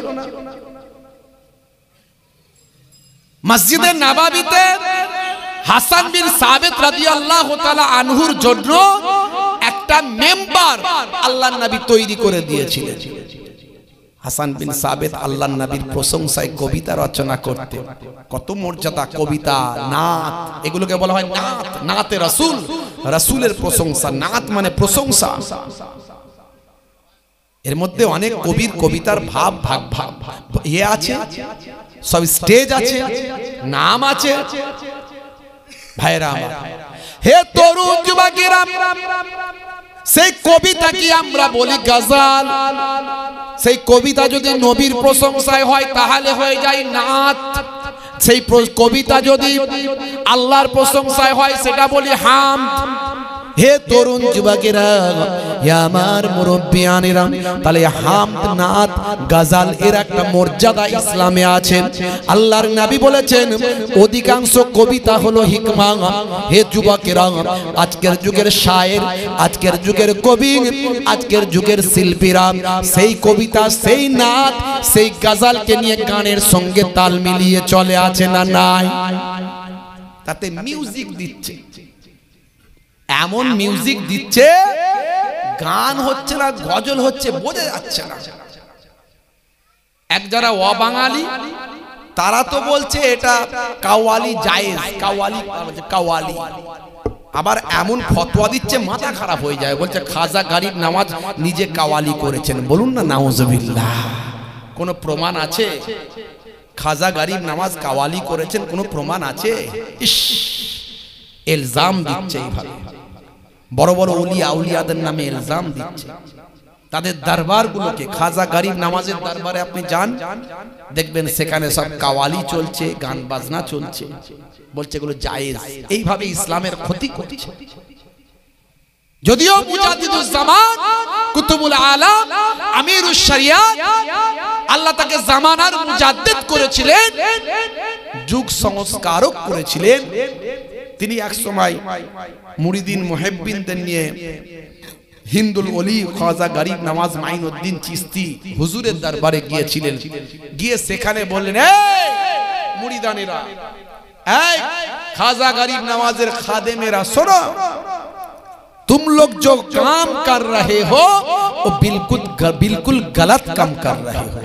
মসজিদে নববীতে হাসান বিন সাবিত রাদিয়াল্লাহু তাআলা আনহুর জন্য একটা মেম্বার আল্লাহর নবী তৈরি করে দিয়েছিলেন। হাসান বিন সাবিত আল্লাহর নবীর প্রশংসায় কবিতা রচনা করতে। কত মর্যাদা! কবিতা, নাত, এগুলোকে বলা হয় নাত, নাতে রাসূল, রাসূলের প্রশংসা। নাত মানে প্রশংসা। এর মধ্যে অনেক কবির কবিতার ভাব আছে, সব স্টেজ আছে, নাম আছে। ভাইরা আমার, হে তরুণ যুবকেরা, সেই কবিতা কি আমরা বলি গজল। সেই কবিতা যদি নবীর প্রশংসায় হয় তাহলে হয়ে যায় নাত। সেই কবিতা যদি আল্লাহর প্রশংসায় হয় সেটা বলি হামদ। হে তরুণ যুবকেরা, হে আমার মুরব্বিয়ানেরা, তাহলে হামদ, নাত, গজল এর একটা মর্যাদা ইসলামে আছে। আল্লাহর নবী বলেছেন অধিকাংশ কবিতা হলো হিকমা। হে যুবকেরা, আজকের যুগের শায়ের, আজকের যুগের কবি, আজকের যুগের শিল্পীরা সেই কবিতা, সেই নাত, সেই গজলকে নিয়ে গানের সঙ্গে তাল মিলিয়ে চলে আছে না নাই? তাতে মিউজিক দিচ্ছে, এমন মিউজিক দিচ্ছে, গান হচ্ছে না, গজল হচ্ছে, বোঝা যাচ্ছে না। এক যারা অবাঙালি তারা তো বলছে এটা কাওয়ালি জায়েজ, কাওয়ালি। আবার এমন ফতোয়া দিচ্ছে মাথা খারাপ হয়ে যায়, বলছে খাজা গরিব নামাজ নিজে কাওয়ালি করেছেন। বলুন না নাউজুবিল্লাহ। কোনো প্রমাণ আছে? খাজা গরিব নামাজ কাওয়ালি করেছেন কোনো প্রমাণ আছে? ইস, ইলজাম দিচ্ছে এইভাবে। বড় বড় ওলিয়া আউলিয়াদের নামে ইলজাম দিচ্ছে। তাদের দরবারগুলোকে, খাজা গরিব নওয়াজের দরবারে আপনি যান, দেখবেন সেখানে সব কাওয়ালি চলছে, গান বাজনা চলছে, বলছে এগুলো জায়েজ। এইভাবে ইসলামের ক্ষতি করছে। যদিও মুজাদ্দিদুজ জামান, কুতুবুল আলাম, আমিরুশ শরিয়াত, আল্লাহ তাকে জামানার মুজাদ্দিদ করেছিলেন, যুগ সংস্কারক করেছিলেন। তিনি এক সময় মুরিদিন মুহিব্বিনদের নিয়ে হিন্দুল ওলি খাজা গরিব নওয়াজ মাইনুদ্দিন চিশতি হুজুরের দরবারে গিয়েছিলেন। গিয়ে সেখানে বললেন, এই মুরিদানেরা, এই খাজা গরিব নওয়াজের খাদেমেরা, শোনো, तुम लोग जो काम कर रहे हो वो बिल्कुल गलत काम कर रहे हो।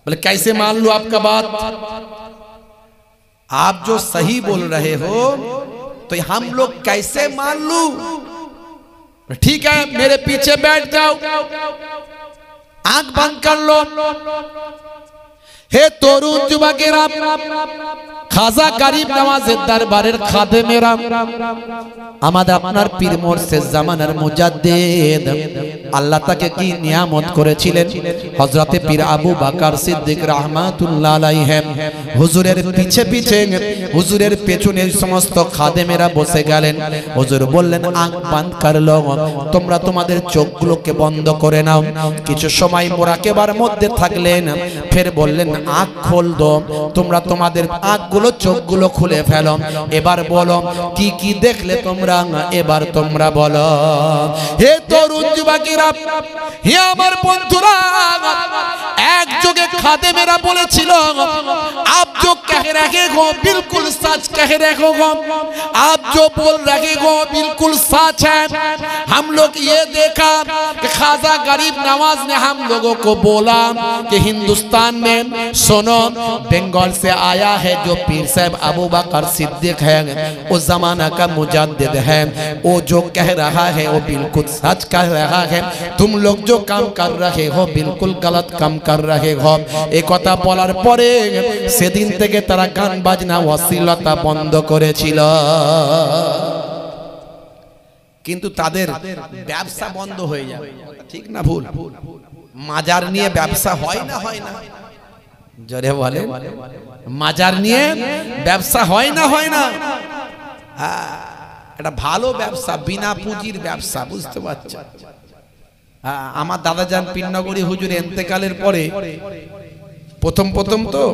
बोले कैसे मान लो आपका बात? आप जो सही बोल रहे हो तो हम लोग कैसे मान लूं? ठीक है, मेरे पीछे बैठ जाओ, आंख बंद कर लो। हे तरुण युवकेरा, খাজা গরিব নওয়াজের দরবারের খাদেমেরা, আমাদের আপনার পীর মুর্শিদ জামানার মুজাদ্দিদ, আল্লাহ তাকে কি নিয়ামত করেছিলেন? হযরতে পীর আবু বকর সিদ্দিক রাহমাতুল্লাহ আলাইহি হুজুরের পিছে পিছে, হুজুরের পেছনে সমস্ত খাদেমেরা বসে গেলেন। হুজুর বললেন, আঁখ বন্ধ কর লো, তোমরা তোমাদের চোখগুলোকে বন্ধ করে নাও। কিছু সময় মুরাকাবার মধ্যে থাকলেন, ফের বললেন, আঁখ খোল দো, তোমরা তোমাদের আঁখগুলো চোখগুলো খুলে ফেলো। এবার বলো কি কি দেখলে তোমরা, এবার তোমরা বলো। হে তরুণ যুবকেরা, হে আমার বন্ধুরা, এক যুগে খাদেমেরা বলেছিল, आप जो कह रहे हो बिल्कुल सच कह रहे हो, आप जो बोल रहे हो बिल्कुल सच है। हम लोग ये देखा कि खाजा गरीब नवाज ने हम लोगों को बोला कि हिंदुस्तान में सुनो, बंगाल से आया है जो पीर साहब अबू बकर सिद्दीक है, वो जमाना का मुजाद्दिद है, वो जो कह रहा है वो बिल्कुल सच कह रहा है। तुम लोग जो काम कर रहे हो बिल्कुल गलत काम कर रहे हो। एक কথা বলার পরে সেদিন থেকে তারা গান বাজনা অশ্লীলতা বন্ধ করেছিল। কিন্তু তাদের ব্যবসা বন্ধ হয়ে যাবে, ঠিক না ভুল? মাজার নিয়ে ব্যবসা হয় না, হয় না? জোরে বলে, মাজার নিয়ে ব্যবসা হয় না, হয় না? এটা ভালো ব্যবসা, বিনা পুঁজির ব্যবসা, বুঝতে পারছেন? আমার দাদাজান পীরনগরী হুজুর ইন্তেকালের পরে প্রথম তো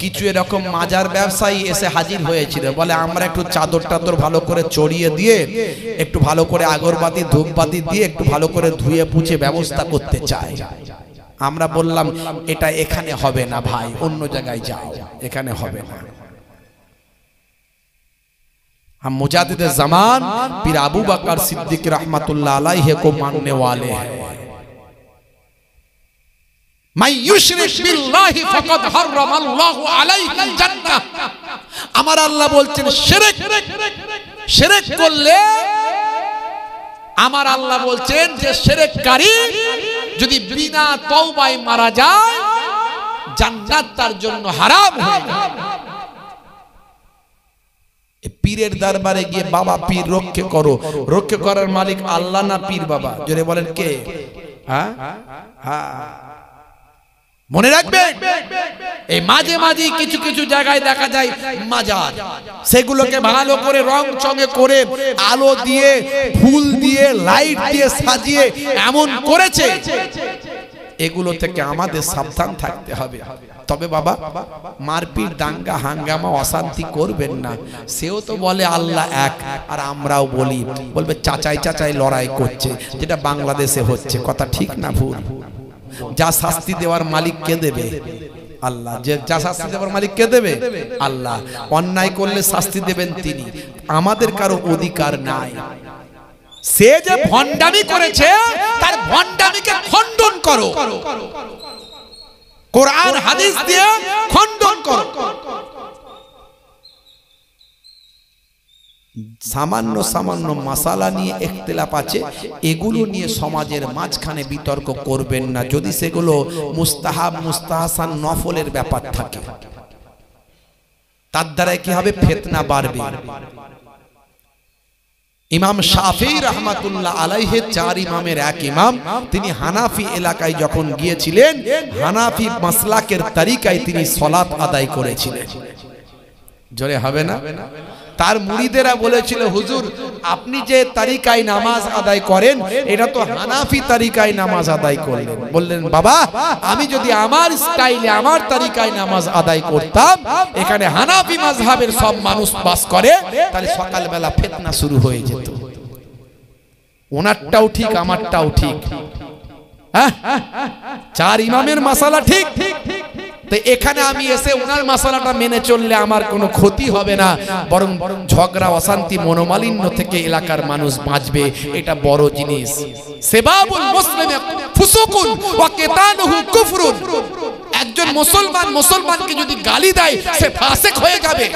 কিছু এরকম মাজার ব্যবসায়ী এসে হাজির হয়েছিল, বলে আমরা একটু চাদর টাদর ভালো করে চড়িয়ে দিয়ে, একটু ভালো করে আগরবাতি ধূপবাতি দিয়ে একটু ভালো করে ধুয়ে পুছে ব্যবস্থা করতে চাই। আমরা বললাম, এটা এখানে হবে না ভাই, অন্য জায়গায় যাও, এখানে হবে না। हम मुजाद्दिद ज़मान पीर अबू बकर सिद्दीक रहमतुल्लाह अलैहि को मानने वाले हैं। मैं युशरिक बिल्लाहि फकद हर्रमल्लाहु अलैहिल जन्नह। আমার আল্লাহ বলছেন, শিরক করলে, আমার আল্লাহ বলছেন যে শিরককারী যদি বিনা তওবায় মারা যায়, জান্নাত তার জন্য হারাম হয়ে যায়। পীরের দরবারে গিয়ে, বাবা পীর রক্ষা করো, রক্ষা করার মালিক আল্লাহ না পীর বাবা? জোরে বলেন কে? হ্যাঁ, মনে রাখবেন, এই মাঝে মাঝে কিছু কিছু জায়গায় দেখা যায় মাজার, সেগুলোকে ভালো করে রং চঙে করে, আলো দিয়ে, ফুল দিয়ে, লাইট দিয়ে সাজিয়ে এমন করেছে, এগুলো থেকে আমাদের সাবধান থাকতে হবে। তবে বাবা, মারপিট, দাঙ্গা হাঙ্গামা অশান্তি করবেন না। সেও তো বলে আল্লাহ এক, আর আমরাও বলি, বলবে চাচাই লড়াই করছে, যেটা বাংলাদেশে হচ্ছে। কথা ঠিক না ভুল? যা শাস্তি দেওয়ার মালিক কে দেবে? আল্লাহ। যে যা শাস্তি দেওয়ার মালিক কে দেবে? আল্লাহ। অন্যায় করলে শাস্তি দেবেন তিনি, আমাদের কারো অধিকার নাই। সে যে ভণ্ডামি করেছে, তার ভণ্ডামিকে খণ্ডন করো, কোরআন হাদিস দিয়ে খণ্ডন করো। সামান্য সামান্য মাসালা নিয়ে ইখতিলাফ আছে, এগুলো নিয়ে সমাজের মাঝখানে বিতর্ক করবেন না, যদি সেগুলো মুস্তাহাব, মুস্তাহসান, নফলের ব্যাপার থাকে। তার দ্বারা কি হবে? ফিতনা বাড়বে। ইমাম শাফি রহমাতুল্লাহ আলাইহি চার ইমামের এক ইমাম, তিনি হানাফি এলাকায় যখন গিয়েছিলেন হানাফি মাসলাকের তরিকায় তিনি সালাত আদায় করেছিলেন। জোরে হবে না? তার মুরিদেরা বলেছিল, হুজুর আপনি যে তরিকায় নামাজ আদায় করেন এটা তো হানাফি তরিকায় নামাজ আদায় করলেন। বললেন, বাবা আমি যদি আমার স্টাইলে আমার তরিকায় নামাজ আদায় করতাম, এখানে হানাফি মাযহাবের সব মানুষ বাস করে, তাহলে সকালবেলা ফিতনা শুরু হয়ে যেত। ওনারটাও ঠিক আমারটাও ঠিক, হ্যাঁ চার ইমামের মাসালা ঠিক, তো এখানে আমি এসে ওনার মাসালাটা মেনে চললে আমার কোনো ক্ষতি হবে না, বরং ঝগড়া অশান্তি মনোমালিন্য থেকে এলাকার মানুষ বাঁচবে, এটা বড় জিনিস। সেবাবুল মুসলিমি ফুসুকুন ওয়া কিতালুহু কুফরুন। একজন মুসলমান মুসলমানকে যদি গালি দেয় সে ফাসিক হয়ে যাবে,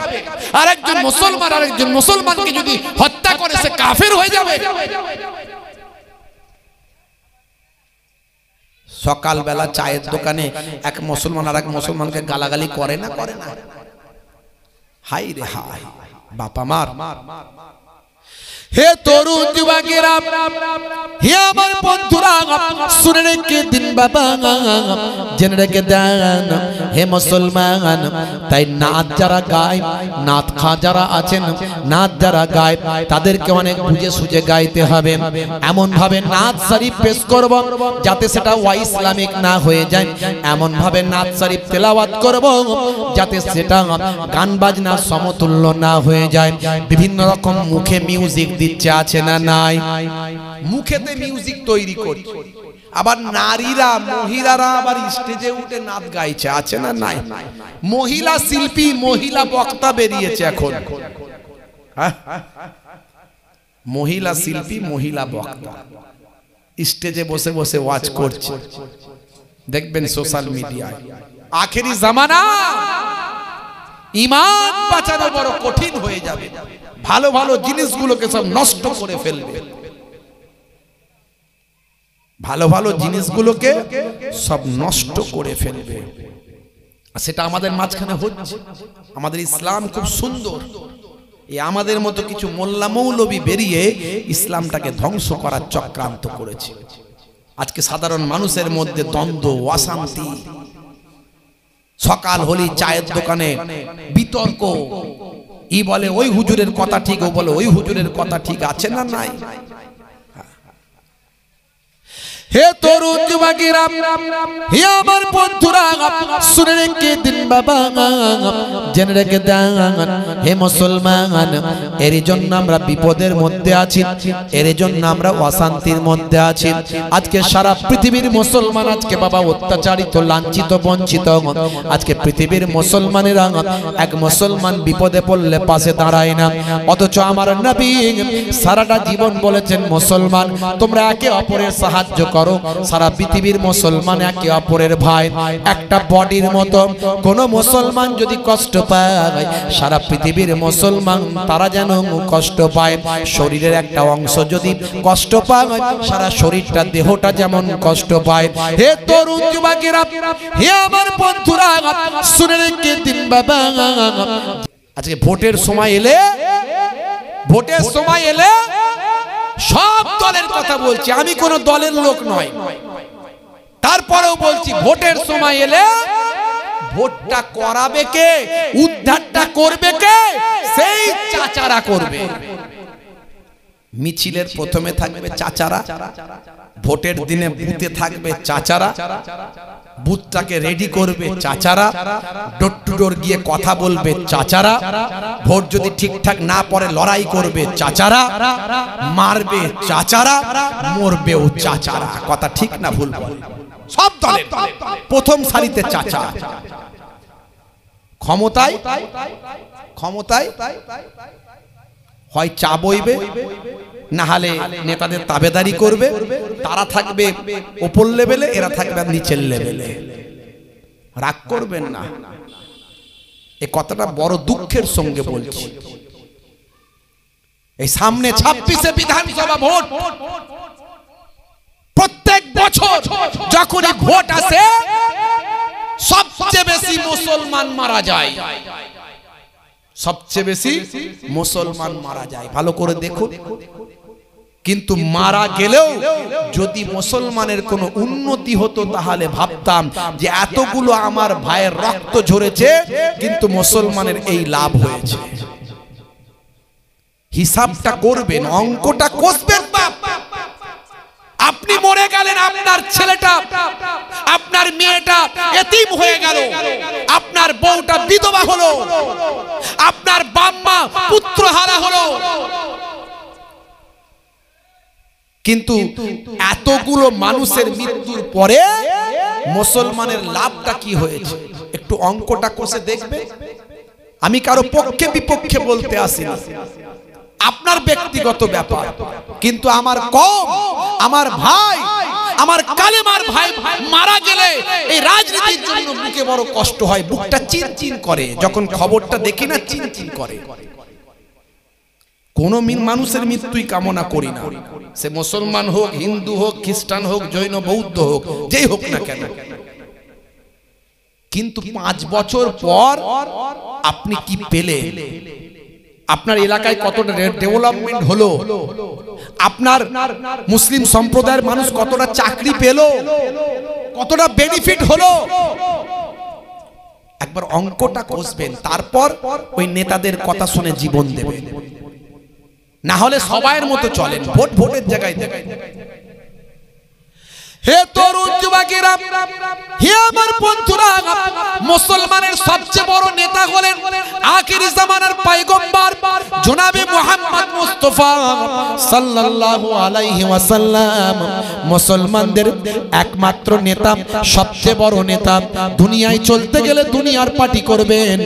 আর একজন মুসলমান আরেকজন মুসলমানকে যদি হত্যা করে সে কাফের হয়ে যাবে। সকালবেলা চায়ের দোকানে এক মুসলমান আর এক মুসলমানকে গালাগালি করে না? করে না? হাই রে হাই বাবা মার। হে তরুণ যুবকেরা, হে আমার বন্ধুরা, শুনে রেখে দিন বাবা, জেনে রেখে দেন হে মুসলমান। তাই নাত যারা গায়, নাত খা যারা আছেন, নাত যারা গায় তাদেরকে অনেক বুঝে সুঝে গাইতে হবে। এমন ভাবে নাত শরীফ পেশ করব যাতে সেটা ইসলামিক না হয়ে যায়, এমন ভাবে নাত শরীফ তেলাওয়াত করব যাতে সেটা গান বাজনার সমতুল্য না হয়ে যায়। বিভিন্ন রকম মুখে মিউজিক দিচ্ছে, আছে না নাই? মুখেতে মিউজিক তৈরি করছে, আবার নারীরা মহিলারা আবার স্টেজে উঠে নাচ গাইছে, আছে না নাই? মহিলা শিল্পী মহিলা বক্তা বেরিয়েছে এখন, মহিলা শিল্পী মহিলা বক্তা স্টেজে বসে বসে ওয়াজ করছে, দেখবেন সোশ্যাল মিডিয়ায়। আখেরি জামানা, ঈমান বাঁচানো বড় কঠিন হয়ে যাবে, ভালো ভালো জিনিসগুলোকে সব নষ্ট করে ফেলবে, ভালো ভালো জিনিসগুলোকে সব নষ্ট করে ফেলবে। সেটা আমাদের মাঝখানে হচ্ছে। আমাদের ইসলাম খুব সুন্দর, এই আমাদের মতো কিছু মোল্লা মৌলবী বেরিয়ে ইসলামটাকে ধ্বংস করার চক্রান্ত করেছে। আজকে সাধারণ মানুষের মধ্যে দ্বন্দ্ব, অশান্তি, সকাল হলি চায়ের দোকানে বিতর্ক, ই বলে ওই হুজুরের কথা ঠিক, ও বলে ওই হুজুরের কথা ঠিক, আছে না নাই? হে তরুণ যুবকেরা, হে আমার বন্ধুরা, শুনে রেখে দিন বাবা, জেনে রেখে দেন হে মুসলমান, এর জন্য আমরা বিপদের মধ্যে আছি, এর জন্য আমরা অশান্তির মধ্যে আছি। আজকে সারা পৃথিবীর মুসলমান আজকে বাবা অত্যাচারিত, লাঞ্ছিত, বঞ্চিত। আজকে পৃথিবীর মুসলমানেরা এক মুসলমান বিপদে পড়লে পাশে দাঁড়ায় না, অথচ আমার নবী সারাটা জীবন বলেছেন, মুসলমান তোমরা একে অপরের সাহায্য করো। সারা পৃথিবীর মুসলমান একে অপরের ভাই, একটা বডির মতো। কোন মুসলমান যদি কষ্ট পায়, সারা পৃথিবীর মুসলমান তারা যেন কষ্ট পায়। শরীরের একটা অংশ যদি কষ্ট পায়, সারা শরীরটা দেহটা যেমন কষ্ট পায়। হে তরুণ যুবকেরা, হে আমার বন্ধুরা, শুনে রেখে দিন বাবা, আজকে ভোটের সময় এলে, ভোটের সময় এলে সব দলের কথা বলছি, আমি কোন দলের লোক নয়, তারপরেও বলছি ভোটের সময় এলে ভোটটা করাবে কে, উদ্ধারটা করবে কে, সেই চাচারা করবে। মিছিলের প্রথমে থাকবে চাচারা, ভোটের দিনে বুথে থাকবে চাচারা, বুথটাকে রেডি করবে চাচারা, ডোর টু ডোর গিয়ে কথা বলবে চাচারা, ভোট যদি ঠিকঠাক না পড়ে লড়াই করবে চাচারা, মারবে চাচারা, মরবেও চাচারা। কথা ঠিক না ভুল? সব দলের প্রথম সারিতে চাচা। ক্ষমতায় ক্ষমতায় হয় চা বইবে, না হলে নেতাদের তাবেদারি করবে। তারা থাকবে উপর লেভেলে, এরা থাকবে নিচের লেভেলে। রাগ করবেন না, এই কথাটা বড় দুঃখের সঙ্গে বলছি। এই সামনে 26শে বিধানসভা ভোট, প্রত্যেক বছর যখনই ভোট আসে সবচেয়ে বেশি মুসলমান মারা যায়। সবচেয়ে বেশি মুসলমান মারা যায়, ভালো করে দেখুন। কিন্তু মারা গেলেও যদি মুসলমানের কোনো উন্নতি হতো তাহলে ভাবতাম যে এতগুলো আমার ভাইয়ের রক্ত ঝরেছে কিন্তু মুসলমানের এই লাভ হয়েছে। হিসাবটা করবেন, অঙ্কটা কষবেন। আপনি মরে গেলেন, আপনার ছেলেটা আপনার মেয়েটা এতিম হয়ে গেল, আপনার বউটা বিধবা হলো, আপনার বাম্মা পুত্রহারা হলো, কিন্তু এতগুলো মানুষের মৃত্যুর পরে মুসলমানের লাভটা কি হয়েছে একটু অঙ্কটা কষে দেখবে। আমি কারো পক্ষে বিপক্ষে বলতে আসিনি, আপনার ব্যক্তিগত ব্যাপার, কিন্তু আমার কওম, আমার ভাই, আমার কালেমার ভাই মারা গেলে এই রাজনীতির জন্য বুকে বড় কষ্ট হয়, বুকটা চিনচিন করে, যখন খবরটা দেখি না চিনচিন করে। কোন মানুষের মৃত্যুই কামনা করি না, সে মুসলমান হোক, হিন্দু হোক, খ্রিস্টান হোক, জৈন বৌদ্ধ হোক, যেই হোক না কেন। কিন্তু 5 বছর পর আপনি কি পেলে, আপনার এলাকায় কতটা ডেভেলপমেন্ট হলো, আপনার মুসলিম সম্প্রদায়ের মানুষ কতটা চাকরি পেল, কতটা বেনিফিট হলো, একবার অঙ্কটা কষবেন, তারপর ওই নেতাদের কথা শুনে জীবন দেবেন। না হলে সবাইয়ের মতো চলেন, ভোটের জায়গায় দেবেন। হে তরুণ যুবকেরা, হে আমার বন্ধুরা, মুসলমানের সবচেয়ে বড় নেতা হলেন আখিরি জামানার পয়গম্বর জনাবে মুহাম্মদ মুস্তাফা সাল্লাল্লাহু আলাইহি ওয়াসাল্লাম। মুসলমানদের একমাত্র নেতা, সবচেয়ে বড় নেতা। দুনিয়ায় চলতে গেলে দুনিয়ার পার্টি করবেন,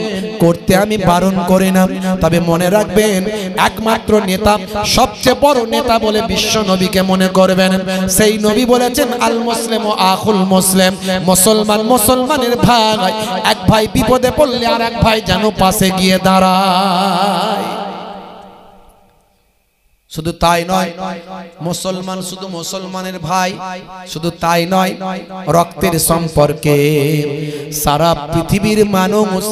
করতে আমি বারণ করি না, তবে মনে রাখবেন একমাত্র নেতা, সবচেয়ে বড় নেতা বলে বিশ্ব নবীকে মনে করবেন। সেই নবী বলেছেন আল মুসলিম ও আখুল মুসলিম, মুসলমান মুসলমানের ভাই, এক ভাই বিপদে পড়লে আর এক ভাই যেন পাশে গিয়ে দাঁড়ায়। শুধু তাই নয়, মুসলমান শুধু মুসলমানের ভাই, শুধু তাই নয়, রক্তের সম্পর্কে সারা পৃথিবীর মানুষ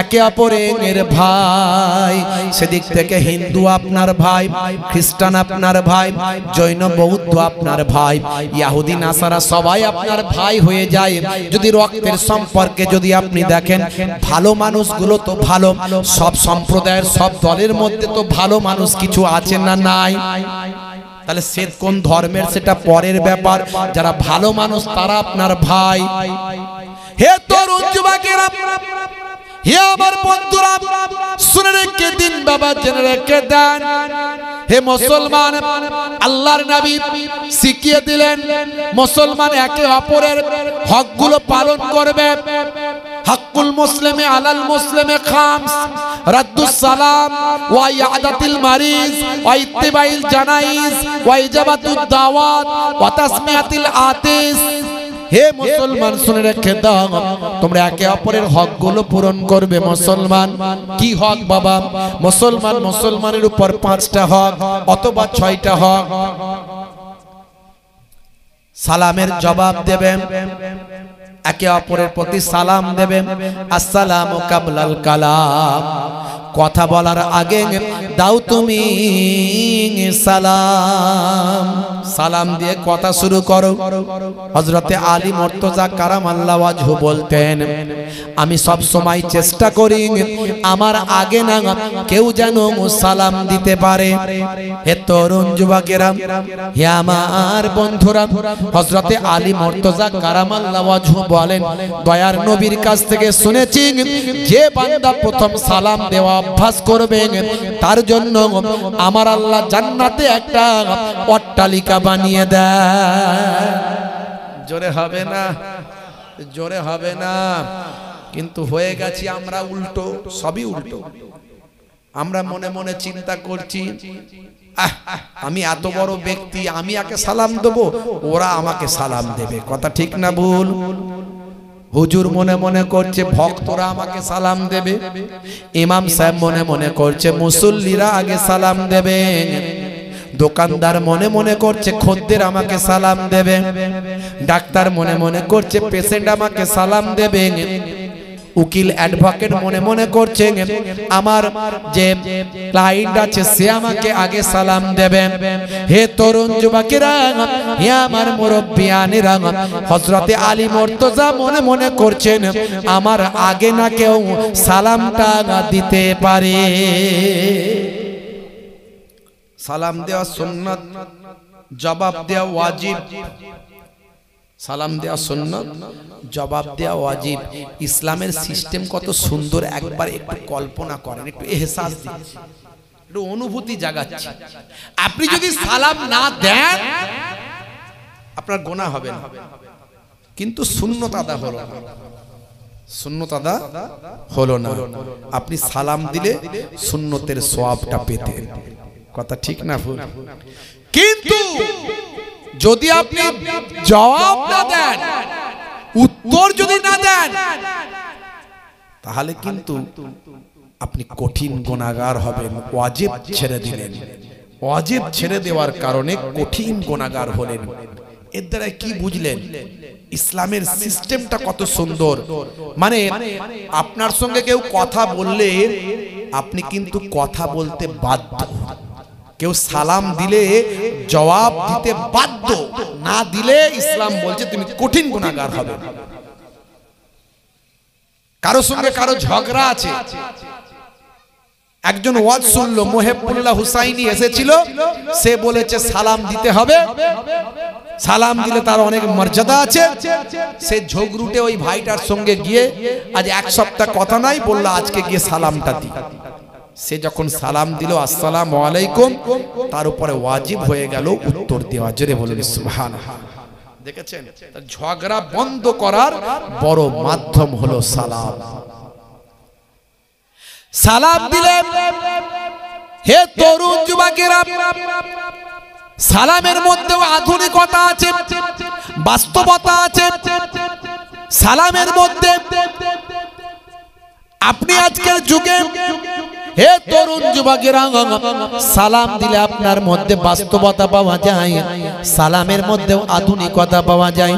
একে অপরের ভাই। সেদিক থেকে হিন্দু আপনার ভাই, খ্রিস্টান আপনার ভাই, জৈন বৌদ্ধ আপনার ভাই, ইহুদি নাসারা সবাই আপনার ভাই হয়ে যায় যদি রক্তের সম্পর্কে যদি আপনি দেখেন। ভালো মানুষগুলো তো ভালো, সব সম্প্রদায়ের সব দলের মধ্যে তো ভালো মানুষ কিছু আছে না নাই? তাহলে সে কোন ধর্মের সেটা পরের ব্যাপার, যারা ভালো মানুষ তারা আপনার ভাই। হে তরুণ যুবকেরা, হে আমার বন্ধুরা, শুনে রেখে দিন বাবা, জেনে রেখে দেন। হে মুসলমান, আল্লাহর নবী শিখিয়ে দিলেন মুসলমান একে অপরের হকগুলো পালন করবে। হকুল মুসলিমে আলাল মুসলিমে খামস, রাদ্দুস সালাম ওয়া ইয়াদাতিল মারিজ ওয়া ইত্তিবাইল জানাইজ ওয়া ইজাবাতুদ দাওয়াত ওয়া তাসমিয়াতিল আতিস। হে মুসলমান, শুনে রেখে দাও, তোমরা একে অপরের হকগুলো পূরণ করবে। মুসলমান কি হক বাবা? মুসলমান মুসলমানের উপর 5টা হক অথবা 6টা হক। সালামের জবাব দেবেন, একে অপরের প্রতি সালাম দেবেন। আসসালামু কাবলাল কালাম, কথা বলার আগে দাও তুমি সালাম। সালাম দিয়ে কথা শুরু করো। হযরতে আলী মুর্তজা কারামাল্লাহু ওয়াজহু বলতেন, আমি সব সময় চেষ্টা করি আমার আগে না কেউ যেন সালাম দিতে পারে। হে তরুণ যুবকেরা, হে আমার বন্ধুরা, হযরতে আলী মুর্তজা কারামাল্লাহু ওয়াজহু বলেন, দয়ার নবীর কাছ থেকে শুনেছি যে বান্দা প্রথম সালাম দেওয়া অভ্যাস করবে তার জন্য আমার আল্লাহ জান্নাতে একটা অট্টালিকা বানিয়ে দেয়। জোরে হবে না, জোরে হবে না। কিন্তু হয়ে গেছি আমরা উল্টো, সবই উল্টো। আমরা মনে মনে চিন্তা করছি, আমি এত বড় ব্যক্তি, আমি আগে সালাম দেবো, ওরা আমাকে সালাম দেবে। কথা ঠিক না ভুল? হুজুর মনে মনে করছে ভক্তরা আমাকে সালাম দেবে, ইমাম সাহেব মনে মনে করছে মুসল্লিরা আগে সালাম দেবে, দোকানদার মনে মনে করছে খদ্দের আমাকে সালাম দেবে, ডাক্তার মনে মনে করছে পেশেন্ট আমাকে সালাম দেবে, উকিল অ্যাডভোকেট মনে মনে করছেন আমার যে ক্লায়েন্ট আছে সে আমাকে আগে সালাম দেবে। হে তরুণ যুবকেরা, হে আমার মুরব্বিয়ানেরা, হযরতে আলী মুর্তজা মনে মনে করছেন আমার আগে না কেউ সালামটা দিতে পারে। সালাম দেওয়া সুন্নাত, জবাব দেওয়া ওয়াজিব। সালাম দেওয়া সুন্নাত, জবাব দেওয়া ওয়াজিব। ইসলামের সিস্টেম কত সুন্দর একবার একটু কল্পনা করেন, একটু এহসাস দিন, একটু অনুভূতি জাগাচ্ছি। আপনি যদি সালাম না দেন আপনার গুনাহ হবে না, কিন্তু সুন্নত আদা হলো না, সুন্নত আদা হলো না। আপনি সালাম দিলে সুন্নতের সওয়াবটা পেতেন। কথা ঠিক না ভুল? কিন্তু যদি আপনি জবাব না দেন, উত্তর যদি না দেন, তাহলে কিন্তু আপনি কঠিন গুনাহগার হবেন। ওয়াজিব ছেড়ে দিলেন, ওয়াজিব ছেড়ে দেওয়ার কারণে কঠিন গুনাহগার হলেন। এর দ্বারা কি বুঝলেন? ইসলামের সিস্টেমটা কত সুন্দর। মানে আপনার সঙ্গে কেউ কথা বললে আপনি কিন্তু কথা বলতে বাধ্য। কেউ সালাম দিলে জবাব দিতে বাধ্য, না দিলে ইসলাম বলছে তুমি কঠিন গুনাহগার হবে। কারো সঙ্গে কারো ঝগড়া আছে, একজন ওয়াজ শুনলো, মুহিবুল্লাহ হুসাইনি এসেছিল, সে বলেছে সালাম দিতে হবে, সালাম দিলে তার অনেক মর্যাদা আছে। সে ঝগড়ুটে ওই ভাইটার সঙ্গে গিয়ে আজ এক সপ্তাহ কথা নাই, বললো আজকে গিয়ে সালামটা দি। সে যখন সালাম দিল আসসালামু আলাইকুম, তার উপরে ওয়াজিব হয়ে গেল উত্তর দেওয়া। জোরে বলুন সুবহানাল্লাহ। দেখেছেন, ঝগড়া বন্ধ করার বড় মাধ্যম হলো সালাম। সালাম দিলে হে তরুণ যুবকেরা, সালামের মধ্যেও আধুনিকতা আছে, বাস্তবতা আছে। সালামের মধ্যে আপনি আজকের যুগে হে তরুণ যুবকেরা, সালাম দিলে আপনার মধ্যে বাস্তবতা পাওয়া যায়, সালামের মধ্যেও আধুনিকতা পাওয়া যায়।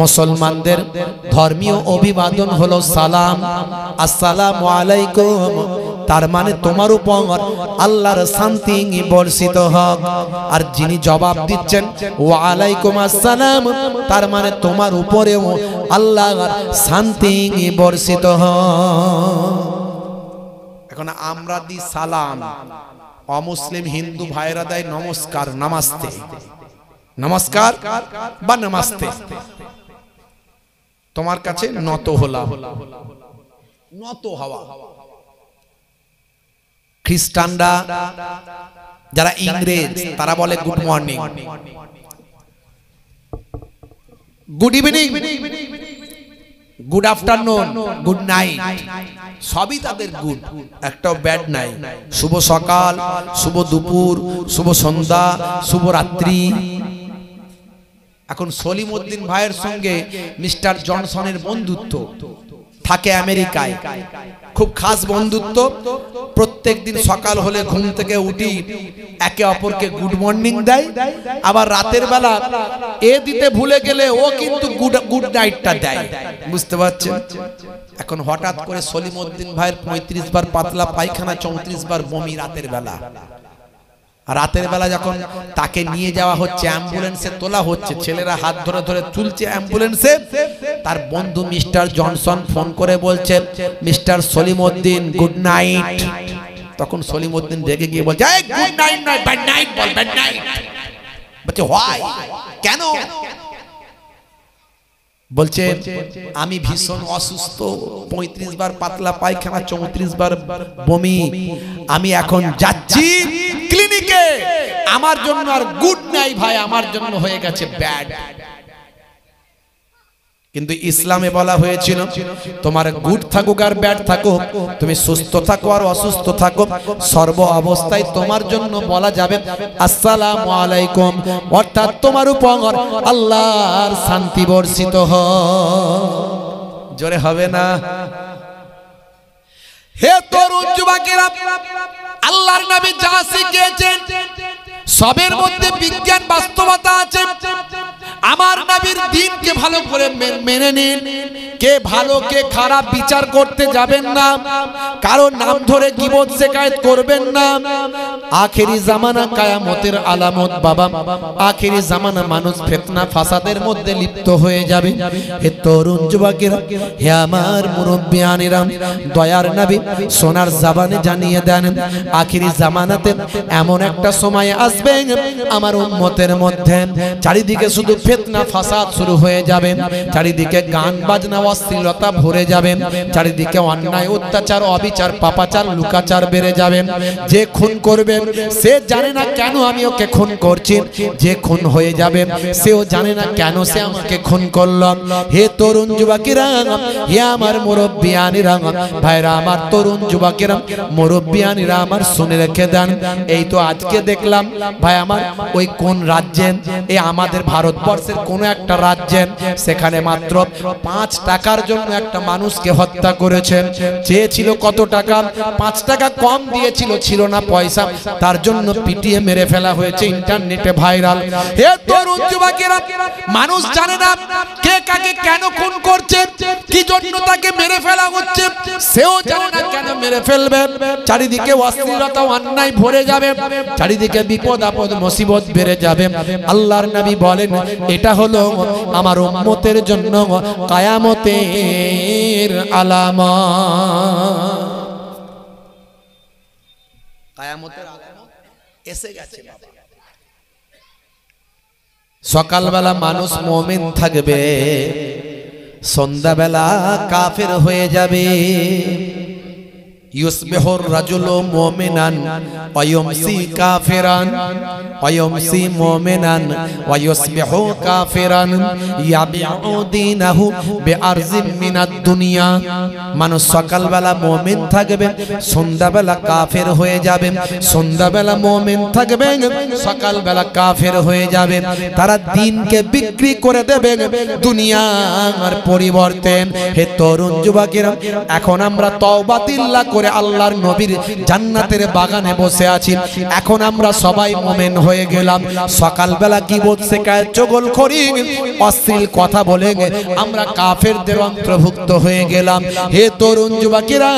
মুসলমানদের ধর্মীয় অভিবাদন হলো সালাম, আসসালামু আলাইকুম। তার মানে তোমার উপর আল্লাহর শান্তি বর্ষিত হোক। আর যিনি জবাব দিচ্ছেন ওয়া আলাইকুম আসসালাম, তার মানে তোমার উপরেও আল্লাহর শান্তি বর্ষিত হোক। এখন আমরা দি সালাম, অমুসলিম হিন্দু ভাইরা দেয় নমস্কার, নমস্তে, নমস্কার বা নমস্তে। তোমার কাছে নত হলাম, নত হওয়া। খ্রিস্টানরা যারা ইংরেজ তারা বলে good morning, good evening, good afternoon, good night, সবই তাদের গুড, একটাও ব্যাড নাই। শুভ সকাল, শুভ দুপুর, শুভ সন্ধ্যা, শুভ রাত্রি। এখন সলিমউদ্দিন ভাইয়ের সঙ্গে মিস্টার জনসনের বন্ধুত্ব, থাকে আমেরিকায়, খুব খাস বন্ধুত্ব। প্রত্যেক দিন সকাল হলে ঘুম থেকে উঠি একে অপরকে গুড মর্নিং দেয়, আবার রাতের বেলা এ দিতে ভুলে গেলে ও কিন্তু গুড নাইটটা দেয়। বুঝতে পারছেন? এখন হঠাৎ করে সলিমউদ্দিন ভাইয়ের 35 বার পাতলা পায়খানা, 34 বার বমি রাতের বেলা। রাতের বেলা যখন তাকে নিয়ে যাওয়া হচ্ছে, অ্যাম্বুলেন্সে তোলা হচ্ছে, ছেলেরা হাত ধরে ধরে তুলছে অ্যাম্বুলেন্সে, তার বন্ধু মিস্টার জনসন ফোন করে বলছে মিস্টার সলিমউদ্দিন গুড নাইট। তখন সলিমউদ্দিন রেগে গিয়ে বলছে এই গুড নাইট নয়, ব্যাড নাইট বল, ব্যাড নাইট। বলছে হোয়াই, কেন? বলছে আমি ভীষণ অসুস্থ, 35 বার পাতলা পায়খানা, 34 বার বমি, আমি এখন যাচ্ছি ক্লিনিকে, আমার জন্য আর গুড নাই ভাই, আমার জন্য হয়ে গেছে ব্যাড। কিন্তু ইসলামে বলা হয়েছিল তোমার গুড থাকুক আর ব্যাড থাকুক, তুমি সুস্থ থাকো আর অসুস্থ থাকো, সর্ব অবস্থায় তোমার জন্য বলা যাবে আসসালামু আলাইকুম, অর্থাৎ তোমার উপর আল্লাহর শান্তি বর্ষিত হোক। জোরে হবে না? হে তরুণ যুবকেরা, আল্লাহর নবী যা শিখিয়েছেন সবের মধ্যে বিজ্ঞান বাস্তবতা আছে। আমার নবীর দ্বীনকে ভালো করে মেনে নিন। কে ভালো কে খারাপ বিচার করতে যাবেন না, কারো নাম ধরে গীবত শিকায়ত করবেন না। আখেরি জামানা কিয়ামতের আলামত বাবা, আখেরি জামানা মানুষ ফিতনা ফাসাদের মধ্যে লিপ্ত হয়ে যাবে। হে তরুণ যুবকেরা, হে আমার মুরব্বিয়ানেরা, দয়ার নবী সোনার জবানে জানিয়ে দেন আখেরি জামানাতে এমন একটা সময় আসবে আমার উম্মতের মধ্যে চারিদিকে শুধু ফিতনা ফাসাদ শুরু হয়ে যাবে, চারিদিকে গান বাজনা অশ্লীলতা ভরে যাবে, চারিদিকে অন্যায় অত্যাচার অবিচার পাপাচার লুকাচার বেড়ে যাবে। যে খুন করবে সে জানে না কেন আমি ওকে খুন করছি, যে খুন হয়ে যাবে সেও জানে না কেন সে আমাকে খুন করলো। হে তরুণ যুবকেরা, হে আমার মুরব্বিয়ানেরা, ভাইরা আমার তরুণ যুবকেরা মুরব্বিয়ানেরা আমার শুনে রেখে দেন। এই তো আজকে দেখলাম ভাই আমার ওই কোন রাজ্যে, এই আমাদের ভারতবর্ষের কোন একটা রাজ্যে, সেখানে মাত্র 5 টাকার জন্য একটা মানুষকে হত্যা করেছেন। চেয়েছিল কত টাকা? 5 টাকা কম দিয়েছিল, ছিল না পয়সা, তার জন্য পিটিয়ে মেরে ফেলা হয়েছে, ইন্টারনেটে ভাইরাল। হে তরুণ যুবকেরা, মানুষ জানে না কে কাকে কেন খুন করছে, কি জন্য তাকে মেরে ফেলা হচ্ছে, সেও জানে না কেন মেরে ফেলবে। চারিদিকে অশ্লীলতা অন্যায় ভরে যাবে, চারিদিকে বিপদ আপদ মুসিবত বেড়ে যাবে। আল্লাহর নবী বলেন এটা হলো আমার উম্মতের জন্য কিয়ামতের আলামত। কিয়ামতের আলামত এসে গেছে বাবা। সকালবেলা মানুষ মুমিন থাকবে, সন্ধ্যাবেলা কাফের হয়ে যাবে। ইউসবিহুর রাজুলু মুমিনান ওয়া ইউমসি কাফিরান ওয়া ইউমসি মুমিনান ওয়া ইউসবিহু কাফিরান ইয়াবিউ দীনাহু বিআরজিম মিনাদ দুনিয়া। মানুষ সকালবেলা মুমিন থাকবে, সন্ধ্যাবেলা কাফের হয়ে যাবে, সন্ধ্যাবেলা মুমিন থাকবে, সকালবেলা কাফের হয়ে যাবে। তারা দিনকে বিক্রি করে দেবে দুনিয়ার পরিবর্তে। হে তরুণ যুবকেরা, এখন আমরা তওবাতিল্লাহ করে আল্লাহর নবীর জান্নাতের বাগানে বসে আছি। এখন আমরা সবাই মুমিন হয়ে গেলাম, সকালবেলা গীবত শিকায়ত চগলখড়ি অশ্লীল কথা বলে আমরা কাফেরদের অন্তর্ভুক্ত হয়ে গেলাম। হে তরুণ যুবকেরা,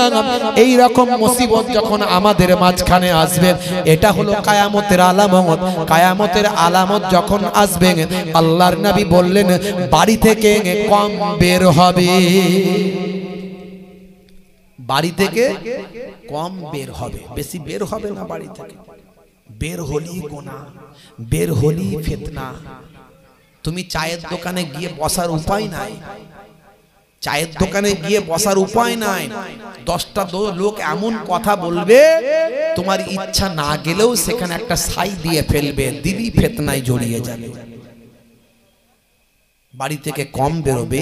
এই রকম মুসিবত যখন আমাদের মাঝখানে আসবে, এটা হলো কিয়ামতের আলামত। কিয়ামতের আলামত যখন আসবে, আল্লাহর নবী বললেন বাড়ি থেকে কম বের হবে, বাড়ি থেকে কম বের হবে, বেশি বের হবে না বাড়ি থেকে। বের হলি গুনাহ, বের হলি ফিতনা। তুমি চায়ের দোকানে গিয়ে বসার উপায় নাই, চায়ের দোকানে গিয়ে বসার উপায় নাই, 10টা লোক এমন কথা বলবে তোমার ইচ্ছা না গেলেও সেখানে একটা ছাই দিয়ে ফেলবে, দিলি ফিতনায় জড়িয়ে যাবে। বাড়ি থেকে কম বেরোবে,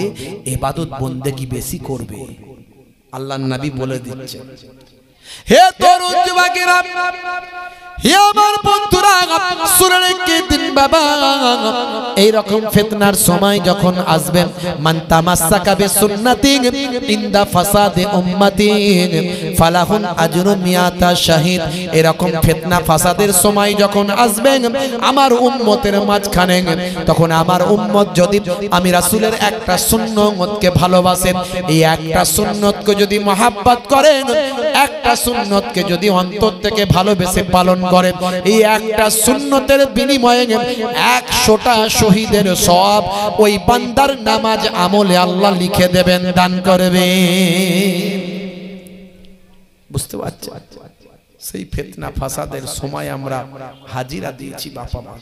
ইবাদত বন্দেগী বেশি করবে, আল্লাহর নবী বলে দিচ্ছে। হে তরুণ যুবকেরা, হে আমার বন্ধুরা, শুনে রেখে দিন বাবা, এই রকম ফিতনার সময় যখন আসবে, মান তামাসসাকা বিসুন্নতি ইনদা ফাসাদে উম্মতি ফালাহুন আজরু মিয়াতা শাহিদ। এরকম ফিতনা ফাসাদের সময় যখন আসবে আমার উম্মতের মাঝখানে, তখন আমার উম্মত যদি আমি রাসূলের একটা সুন্নতকে ভালোবাসে, এই একটা সুন্নতকে যদি মহব্বত করেন, একটা সুন্নতকে যদি অন্তর থেকে ভালোবেসে পালন করে, এই একটা সুন্নতের বিনিময়ে 100টা শহীদের সওয়াব ওই বান্দার নামাজ আমলে আল্লাহ লিখে দেবেন, দান করবে। বুঝতে পারছেন? সেই ফিতনা ফাসাদের সময় আমরা হাজিরা দিয়েছি বাবা মা।